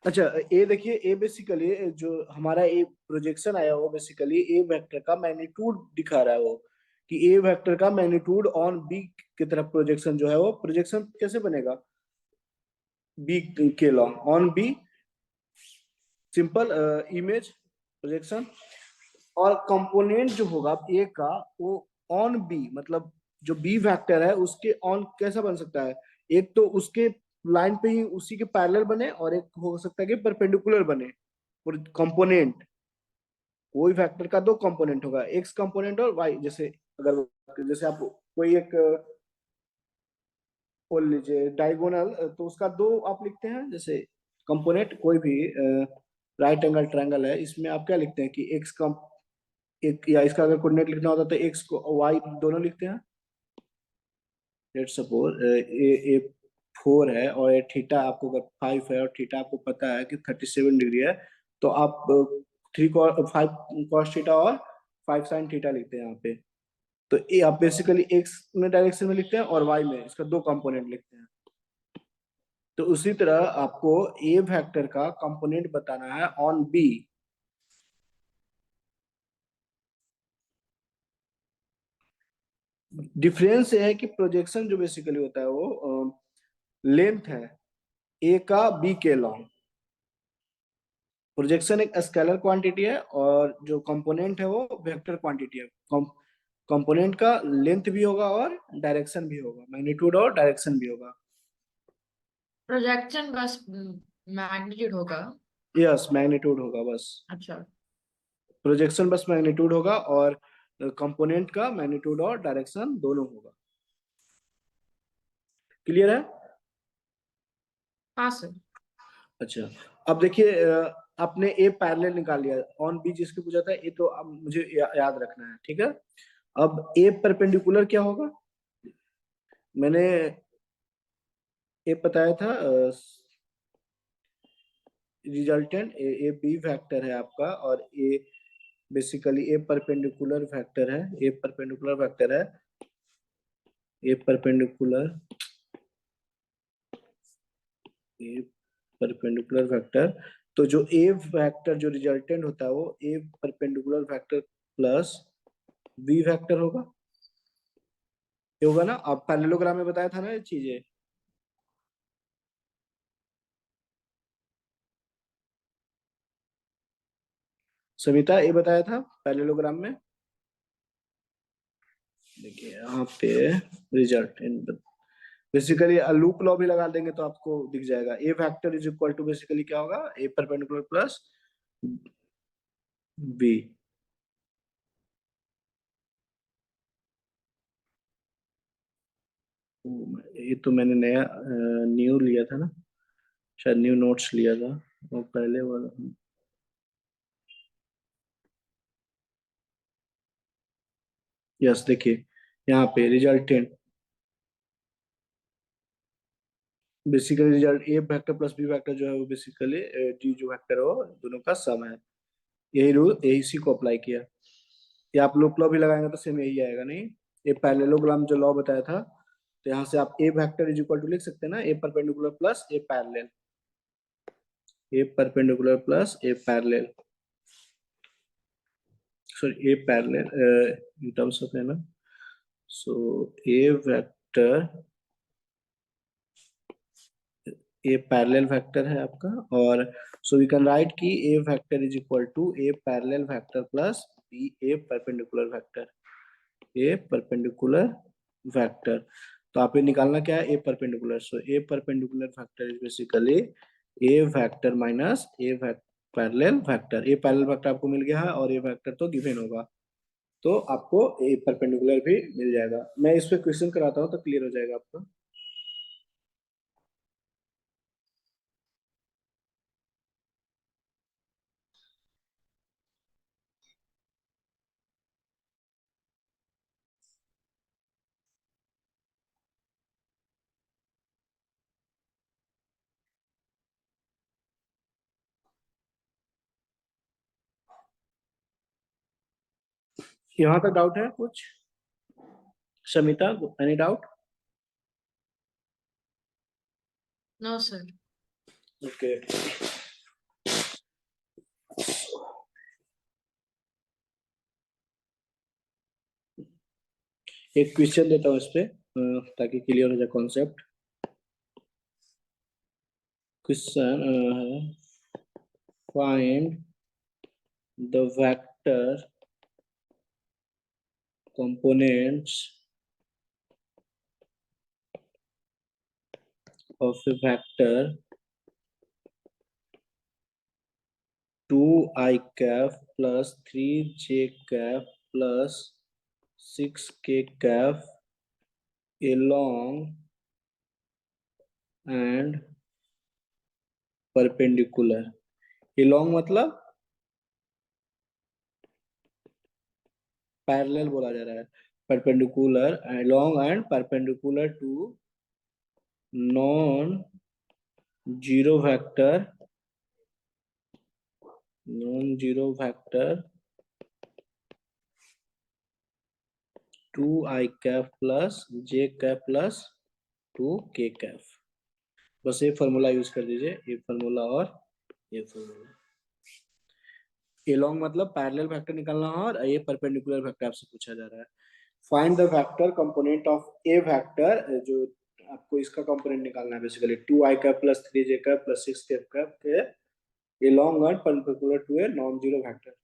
S1: अच्छा, ए देखिए, ए बेसिकली जो हमारा ए प्रोजेक्शन आया वो बेसिकली ए वेक्टर का मैग्नीट्यूड दिखा रहा है, वो कि ए वेक्टर का मैग्नीट्यूड ऑन बी की तरफ प्रोजेक्शन जो है, वो प्रोजेक्शन कैसे बनेगा, बी के long on B, simple image projection. और कंपोनेंट जो होगा ए का वो ऑन बी, मतलब जो बी वेक्टर है उसके ऑन कैसा बन सकता है, एक तो उसके लाइन पे ही उसी के पैरेलल बने, और एक हो सकता है कि परपेंडिकुलर बने। और कंपोनेंट, कोई वेक्टर का दो कंपोनेंट होगा, एक्स कंपोनेंट और वाई, जैसे अगर जैसे आप कोई एक बोल लीजिए डायगोनल, तो उसका दो आप लिखते हैं, जैसे कंपोनेंट कोई भी राइट एंगल ट्रायंगल है, इसमें आप क्या लिखते हैं कि एक्स का एक, या इसका अगर कोऑर्डिनेट लिखना होता है तो एक्स को वाई दोनों लिखते हैं। लेट्स सपोज ए ए 4 है और ये थीटा आपको अगर 5 है और थीटा आपको पता है कि 37 डिग्री है, तो आप 5 कॉस थीटा और 5 साइन थीटा लिखते हैं यहाँ पे। तो ये आप बेसिकली एक्स में डायरेक्शन में लिखते हैं और वाई में इसका दो कंपोनेंट लिखते हैं। तो उसी तरह आपको ए वेक्टर का कंपोनेंट बताना है ऑन बी। डिफरेंस ये है कि प्रोजेक्शन जो बेसिकली होता है वो लेंथ है ए का बी के लॉन्ग, प्रोजेक्शन एक स्केलर क्वांटिटी है और जो कंपोनेंट है वो वेक्टर क्वांटिटी है। कंपोनेंट का लेंथ भी होगा और डायरेक्शन भी होगा, मैग्नीट्यूड और डायरेक्शन भी होगा।
S2: प्रोजेक्शन बस मैग्नीट्यूड होगा।
S1: यस, मैग्नीट्यूड होगा बस,
S2: अच्छा।
S1: प्रोजेक्शन बस मैग्नीट्यूड होगा, और कंपोनेंट का मैग्नीट्यूड और डायरेक्शन दोनों होगा। क्लियर है।
S2: हाँ सर।
S1: अच्छा, अब देखिए आपने ए पैरेलल निकाल लिया, ऑन बी जिसके पूछा था, ये तो अब मुझे याद रखना है, ठीक है। अब ए परपेंडिकुलर क्या होगा, मैंने ए बताया था, रिजल्टेंट ए बी वेक्टर है आपका, और a basically a perpendicular vector है, ए परपेंडिकुलर वेक्टर है, a perpendicular, a perpendicular vector. तो जो ए वेक्टर जो रिजल्टेंट होता है वो a perpendicular vector plus B vector होगा, ये होगा ना। आप पैरेललोग्राम में बताया था ना ये चीजें। सविता ये बताया था पैरेललोग्राम में। देखिए यहाँ पे रिजल्टेंट, बेसिकली लूप लॉ भी लगा देंगे तो आपको दिख जाएगा। A vector is equal to basically क्या होगा, ए परपेंडिकुलर प्लस बी। ये तो मैंने नया न्यू लिया था ना, शायद न्यू नोट्स लिया था वो पहले वाला। यस देखिए यहाँ पे रिजल्टेंट, बेसिकली रिजल्ट ए वेक्टर प्लस बी वेक्टर जो है वो बेसिकली डी जो वेक्टर है वो दोनों का सम है। यही रूल यही इसी को अप्लाई किया। ये आप लूप लॉ भी लगाएंगे तो सेम यही आएगा नहीं। ये पैरेललोग्राम जो लॉ बताया था, तो यहाँ से आप a vector is equal to लिख सकते हैं ना, a perpendicular plus a parallel, a perpendicular plus a parallel, sorry a parallel in terms of है ना। सो ए वेक्टर, ए पैरेलल वेक्टर है आपका, और सो वी कैन राइट कि ए vector is equal to a parallel vector plus b a perpendicular vector, a perpendicular vector. तो आप ये निकालना क्या है, a perpendicular. So A perpendicular vector is basically A vector minus a parallel vector. A parallel vector आपको मिल गया है और ए वेक्टर तो गिवन होगा, तो आपको ए परपेंडिकुलर भी मिल जाएगा। मैं इस पे क्वेश्चन कराता हूँ तो क्लियर हो जाएगा आपका। यहाँ तक डाउट है कुछ, Shamita, any doubt?
S2: No, sir.
S1: Okay, एक क्वेश्चन देता हूँ इस पे ताकि क्लियर हो जाए कॉन्सेप्ट। क्वेश्चन है, find the vector components of a vector 2i cap plus 3j cap plus 6k cap along and perpendicular। along मतलब पैरेलल बोला जा रहा है, perpendicular along and perpendicular to non zero vector, non zero vector 2i cap plus j cap plus 2k cap। बस ये फॉर्मूला यूज कर दीजिए, ये फॉर्मूला और ये फॉर्मूला। एलोंग मतलब पैरेलल वेक्टर निकालना है और ये परपेंडिकुलर वेक्टर आपसे पूछा जा रहा है। Find the vector component of A vector, जो आपको इसका कंपोनेंट निकालना है basically 2i cap plus 3j cap plus 6k cap के along and perpendicular to a non zero vector.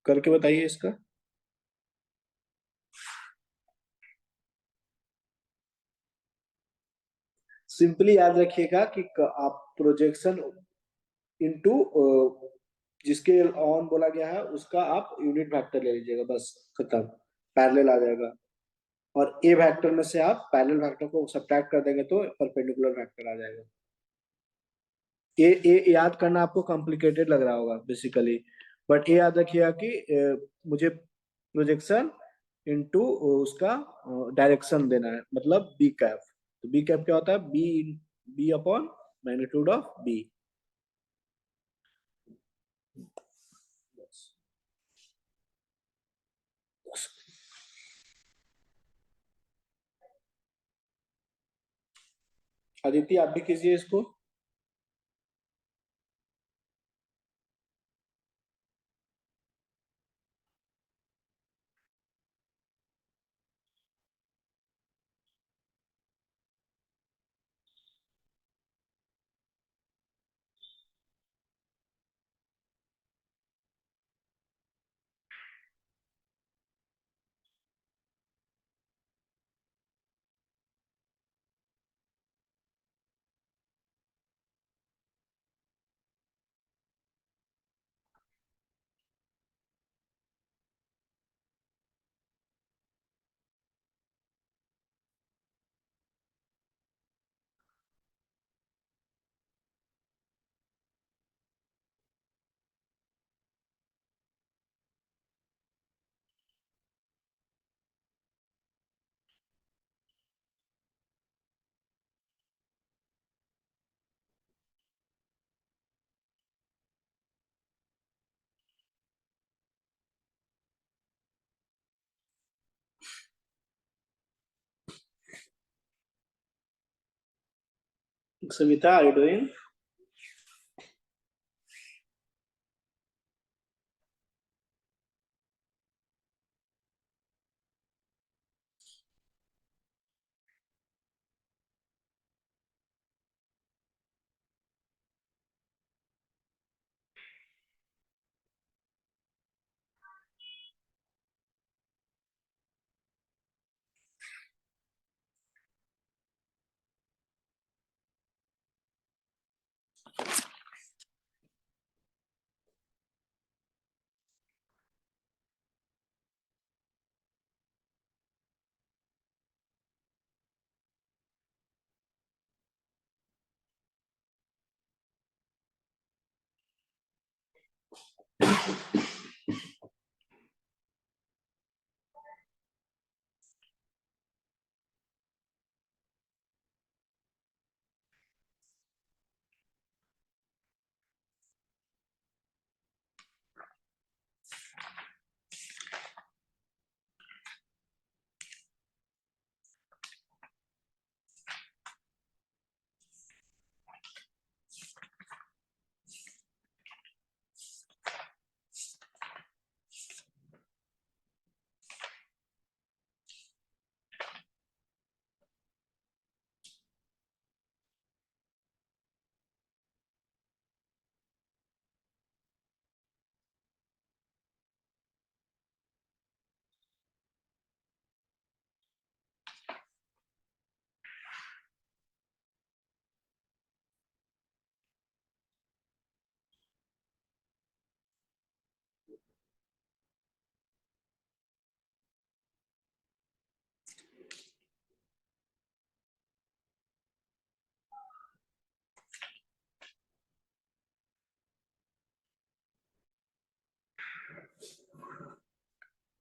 S1: करके बताइए इसका। सिंपली याद रखिएगा कि आप प्रोजेक्शन इनटू जिसके ऑन बोला गया है उसका आप यूनिट वेक्टर ले लीजिएगा, बस खत्म, पैरेलल आ जाएगा। और ए वेक्टर में से आप पैरेलल वेक्टर को सब्ट्रैक्ट कर देंगे तो परपेंडिकुलर वेक्टर आ जाएगा। ए याद करना आपको कॉम्प्लिकेटेड लग रहा होगा बेसिकली, बट ये याद रखिएगा कि मुझे प्रोजेक्शन इनटू उसका डायरेक्शन देना है, मतलब बी कैप। तो बी कैप क्या होता है, B B upon magnitude of B. Aditi आप भी कीजिए इसको। Samita, are you doing?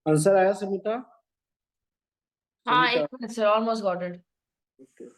S1: Answer आया समिता?
S2: हाँ,
S1: समिता,
S2: एक minute sir, almost got it.
S1: okay.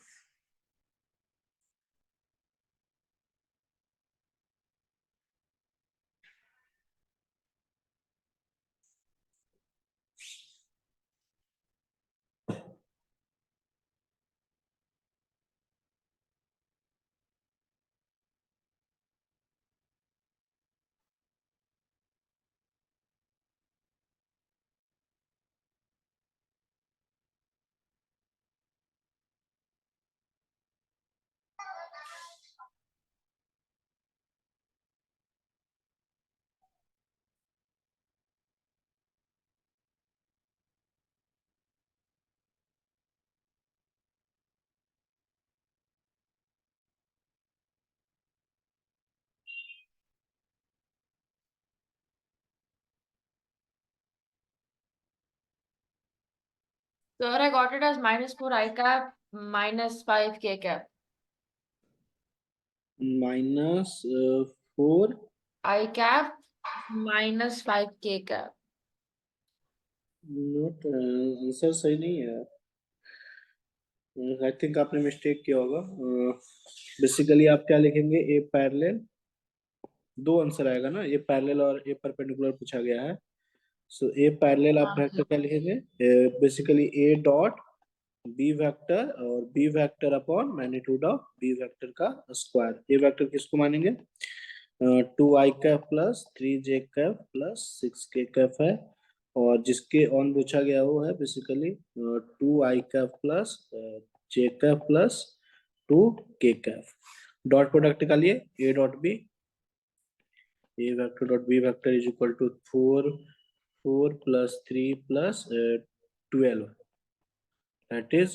S2: Sir, I got it as -4 I cap -5 K cap.
S1: -4
S2: I cap -5 K cap.
S1: Note, answer सही नहीं है। आई थिंक आपने मिस्टेक किया होगा। बेसिकली आप क्या लिखेंगे, ए पैरेलल, दो आंसर आएगा ना, ए पैरेलल और ए परपेंडिकुलर पूछा गया है। सो ए पैरेलल आप
S2: हाँ
S1: वेक्टर क्या लिखेंगे, बेसिकली ए डॉट बी वेक्टर और B vector upon magnitude of B vector का स्क्वायर। ए वेक्टर किसको मानेंगे? 2i cap plus 3j cap plus 6k cap है, और जिसके ऑन पूछा गया वो है basically 2i cap plus j cap plus 2k cap. Dot product का लिए a dot B, A vector dot B vector is equal to 4 plus 3 plus 12, that is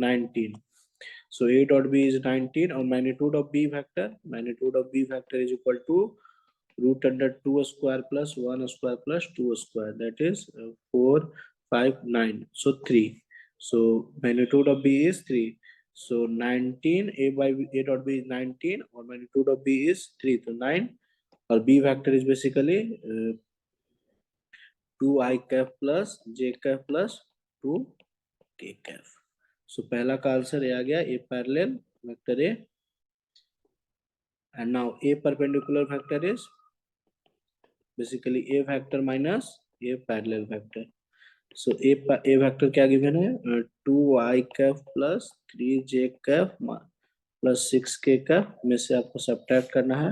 S1: 19. So A dot B is 19, or magnitude of B vector is equal to root under 2 square plus 1 square plus 2 square, that is 4 5 9, so 3. So magnitude of B is 3. So 19, A dot B is 19, or magnitude of B is 3, so 9, or B vector is basically 2i cap plus j cap plus 2k cap. So पहला का आंसर आ गया a parallel vector a, and now a perpendicular vector is basically A vector minus a parallel vector. So A vector क्या गिवन है? 2i cap plus 3j cap plus 6k cap में से आपको सब्ट्रैक्ट करना है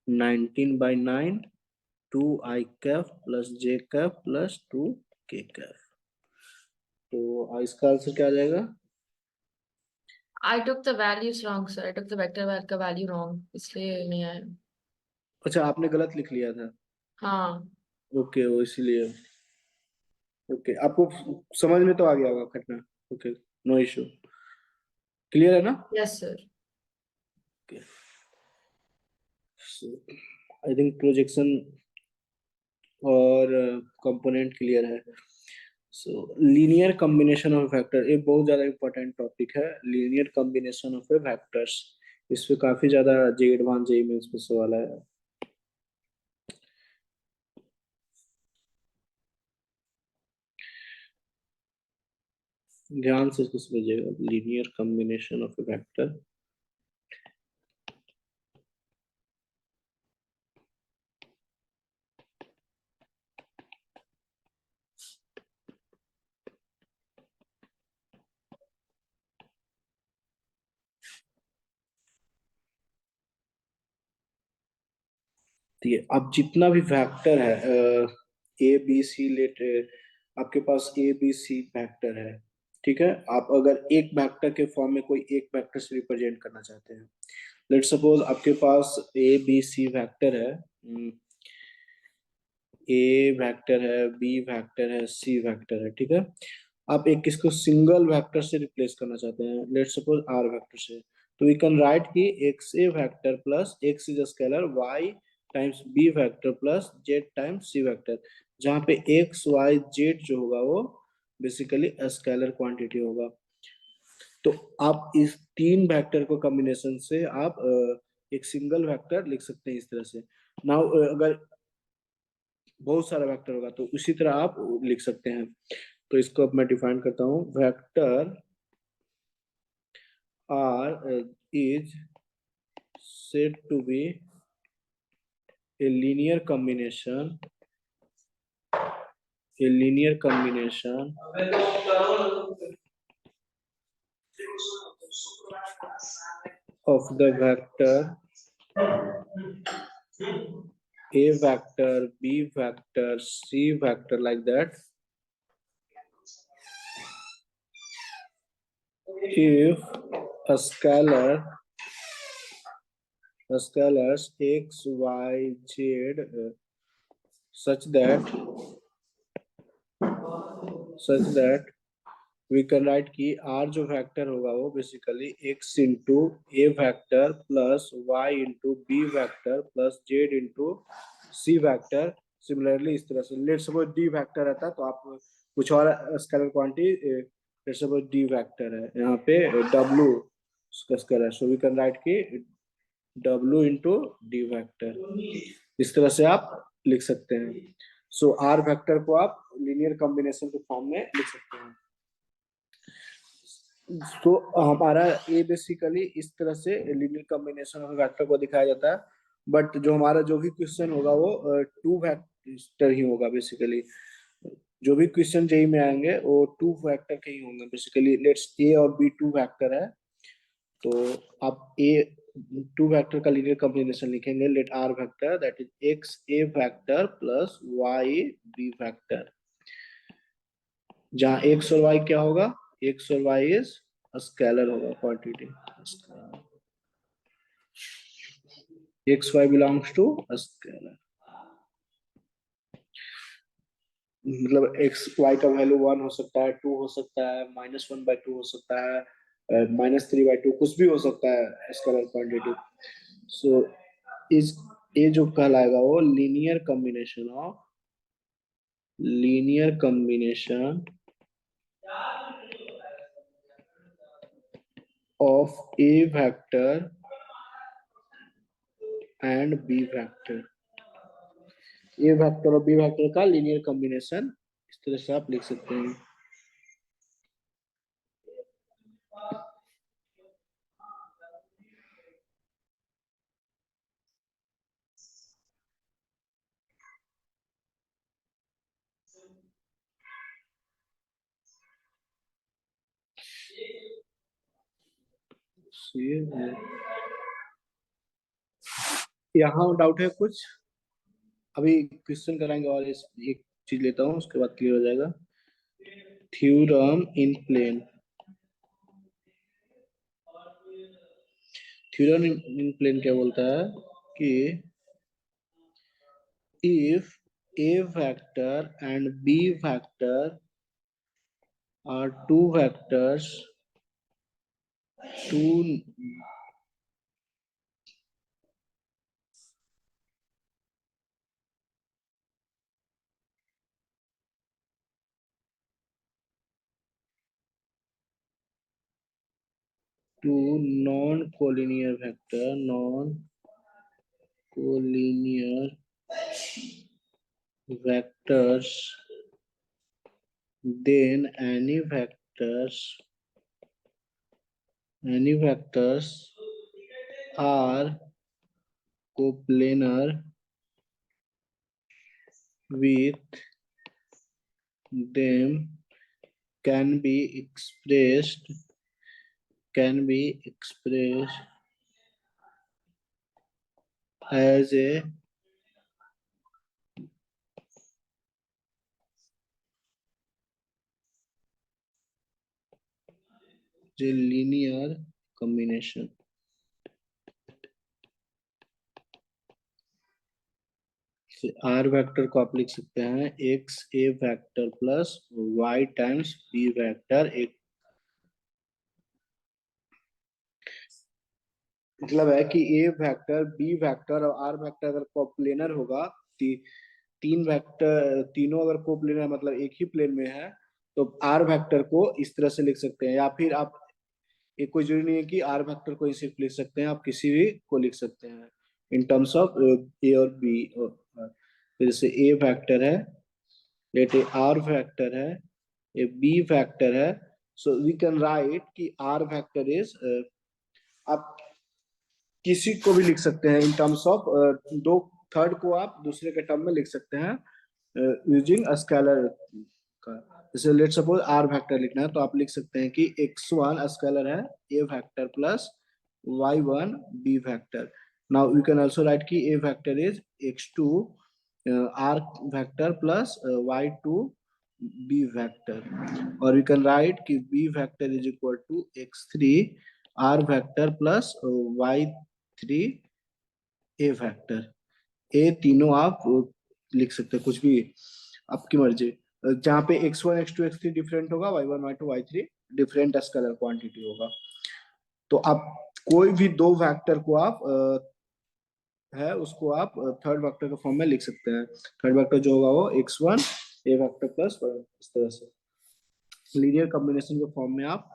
S1: 19/9 2i cap plus j cap plus 2k cap. तो इसका आंसर क्या आ जाएगा?
S2: I took the values wrong, sir. I took the vector का value wrong, इसलिए नहीं आया।
S1: अच्छा, आपने गलत लिख लिया था।
S2: हाँ।
S1: ओके, वो इसीलिए। ओके, आपको समझ में तो आ गया होगा घटना। ओके, नो इशू, क्लियर है ना?
S2: Yes, sir.
S1: Okay, I think projection और कंपोनेंट क्लियर है। सो लीनियर कॉम्बिनेशन ऑफ वेक्टर, ये बहुत ज्यादा इंपॉर्टेंट टॉपिक है, लीनियर कॉम्बिनेशन ऑफ वेक्टर्स। इस पे काफी ज्यादा जे एडवांस जे मेंस में सवाल है। ध्यान से इसको समझिएगा, linear combination of A vector. ठीक है, अब जितना भी वेक्टर है ए बी सी लेट, आपके पास ए बी सी वेक्टर है, ठीक है। आप अगर एक वेक्टर के फॉर्म में कोई एक वेक्टर से रिप्रेजेंट करना चाहते हैं, लेट सपोज आपके पास ए बी सी वेक्टर है, ए वेक्टर है, बी वेक्टर है, सी वेक्टर है, ठीक है। आप एक किसको सिंगल वेक्टर से रिप्लेस करना चाहते हैं, लेट सपोज आर वेक्टर से, तो वी कैन राइट की X A vector plus X is scalar Y times B vector plus Z times C vector, जहाँ पे एक्स वाई जेड जो होगा वो बेसिकली स्केलर क्वांटिटी होगा। तो आप इस तीन वेक्टर को कॉम्बिनेशन से आप एक सिंगल वेक्टर लिख सकते हैं इस तरह से। नाउ अगर बहुत सारा वेक्टर होगा तो उसी तरह आप लिख सकते हैं। तो इसको अब मैं डिफाइन करता हूँ, vector R is said to be a linear combination of the vector a vector, b vector, c vector, like that, if a scalars x y z such that we can write कि r जो वेक्टर होगा वो basically x into a vector plus y into b vector plus z into c vector. Similarly इस तरह से लेट सपोज डी वैक्टर रहता तो आप कुछ और scalar quantity, let suppose D vector है, यहाँ पे w scalar, so we can write कि w इंटू डी वैक्टर। इस तरह से आप लिख सकते हैं। सो आर वेक्टर को आप लीनियर कॉम्बिनेशन के फॉर्म में लिख सकते हैं। तो हमारा ये बेसिकली इस तरह से लीनियर कॉम्बिनेशन ऑफ वेक्टर को दिखाया जाता है, बट जो हमारा जो भी क्वेश्चन होगा वो टू वेक्टर ही होगा बेसिकली। जो भी क्वेश्चन जेई में आएंगे वो टू फैक्टर के ही होंगे बेसिकली। लेट्स ए और बी टू फैक्टर है, तो आप ए टू फैक्टर का लीनियर कॉम्बिनेशन लिखेंगे। Let R vector that is X A vector plus Y B vector, जहाँ एक्स और वाई क्या होगा, एक्स और वाई इज स्केलर होगा quantity, X Y belongs to scalar. मतलब एक्स वाई का वैल्यू 1 हो सकता है, 2 हो सकता है, -1/2 हो सकता है, -3/2, कुछ भी हो सकता है स्केलर क्वांटिटी। सो इस ये जो कहलाएगा वो linear combination of A vector and B vector. A vector और बी वेक्टर का लीनियर कॉम्बिनेशन इस तरह से आप लिख सकते हैं। यहाँ डाउट है कुछ? अभी क्वेश्चन कराएंगे और इस एक चीज लेता हूँ, उसके बाद क्लियर हो जाएगा। Theorem in plane, theorem in plane क्या बोलता है कि if a vector and b vector are two vectors, two non-collinear vectors, then any vectors are coplanar with them can be expressed as a linear combination। R vector को आप लिख सकते हैं एक्स ए vector plus y times B vector. एक मतलब है कि ए वेक्टर बी वेक्टर और आर वेक्टर अगर कोप्लेनर होगा, तीन वेक्टर तीनों अगर कोप्लेनर मतलब एक ही प्लेन में है, तो आर वेक्टर को इस तरह से लिख सकते हैं। या फिर आप, एक कोई जरूरी नहीं है कि आर वेक्टर को ही सिर्फ लिख सकते हैं, आप किसी भी को लिख सकते हैं इन टर्म्स ऑफ ए और बी। जैसे ए वेक्टर है, लेट ए आर वेक्टर है, ए बी वेक्टर है, सो वी कैन राइट कि आर वेक्टर इज, आप किसी को भी लिख सकते हैं इन टर्म्स ऑफ, दो थर्ड को आप दूसरे के टर्म में लिख सकते हैं यूजिंग स्केलर का। जैसे लेट सपोज आर वेक्टर लिखना है, तो आप लिख सकते हैं कि x1 स्केलर है ए vector plus y1 b vector. Now you can also write कि ए vector is x2 r vector plus y2 b vector, और यू कैन राइट कि B vector is equal to x3 r vector plus y3 a vector. ए तीनों आप लिख सकते हैं, कुछ भी आपकी मर्जी। जहाँ पे x1 x2 x3 डिफरेंट होगा, y1 y2 y3 different scalar quantity होगा। तो आप कोई भी दो वेक्टर को आप है उसको आप थर्ड वेक्टर के फॉर्म में लिख सकते हैं। थर्ड वेक्टर जो होगा वो x1 ए वेक्टर प्लस इस तरह से लीनियर कॉम्बिनेशन के फॉर्म में आप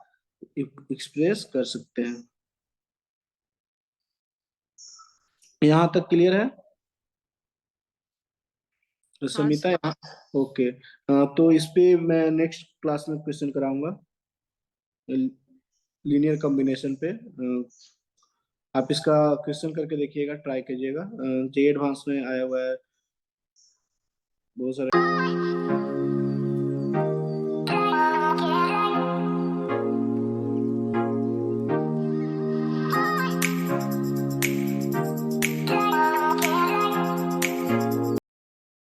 S1: एक्सप्रेस कर सकते हैं। यहाँ तक क्लियर है तो
S2: हाँ
S1: समिता?
S2: सर।
S1: यहाँ ओके। तो इस पे मैं नेक्स्ट क्लास में क्वेश्चन कराऊंगा लीनियर कॉम्बिनेशन पे। आप इसका क्वेश्चन करके देखिएगा, ट्राई कीजिएगा। जे एडवांस में आया हुआ है बहुत सारे।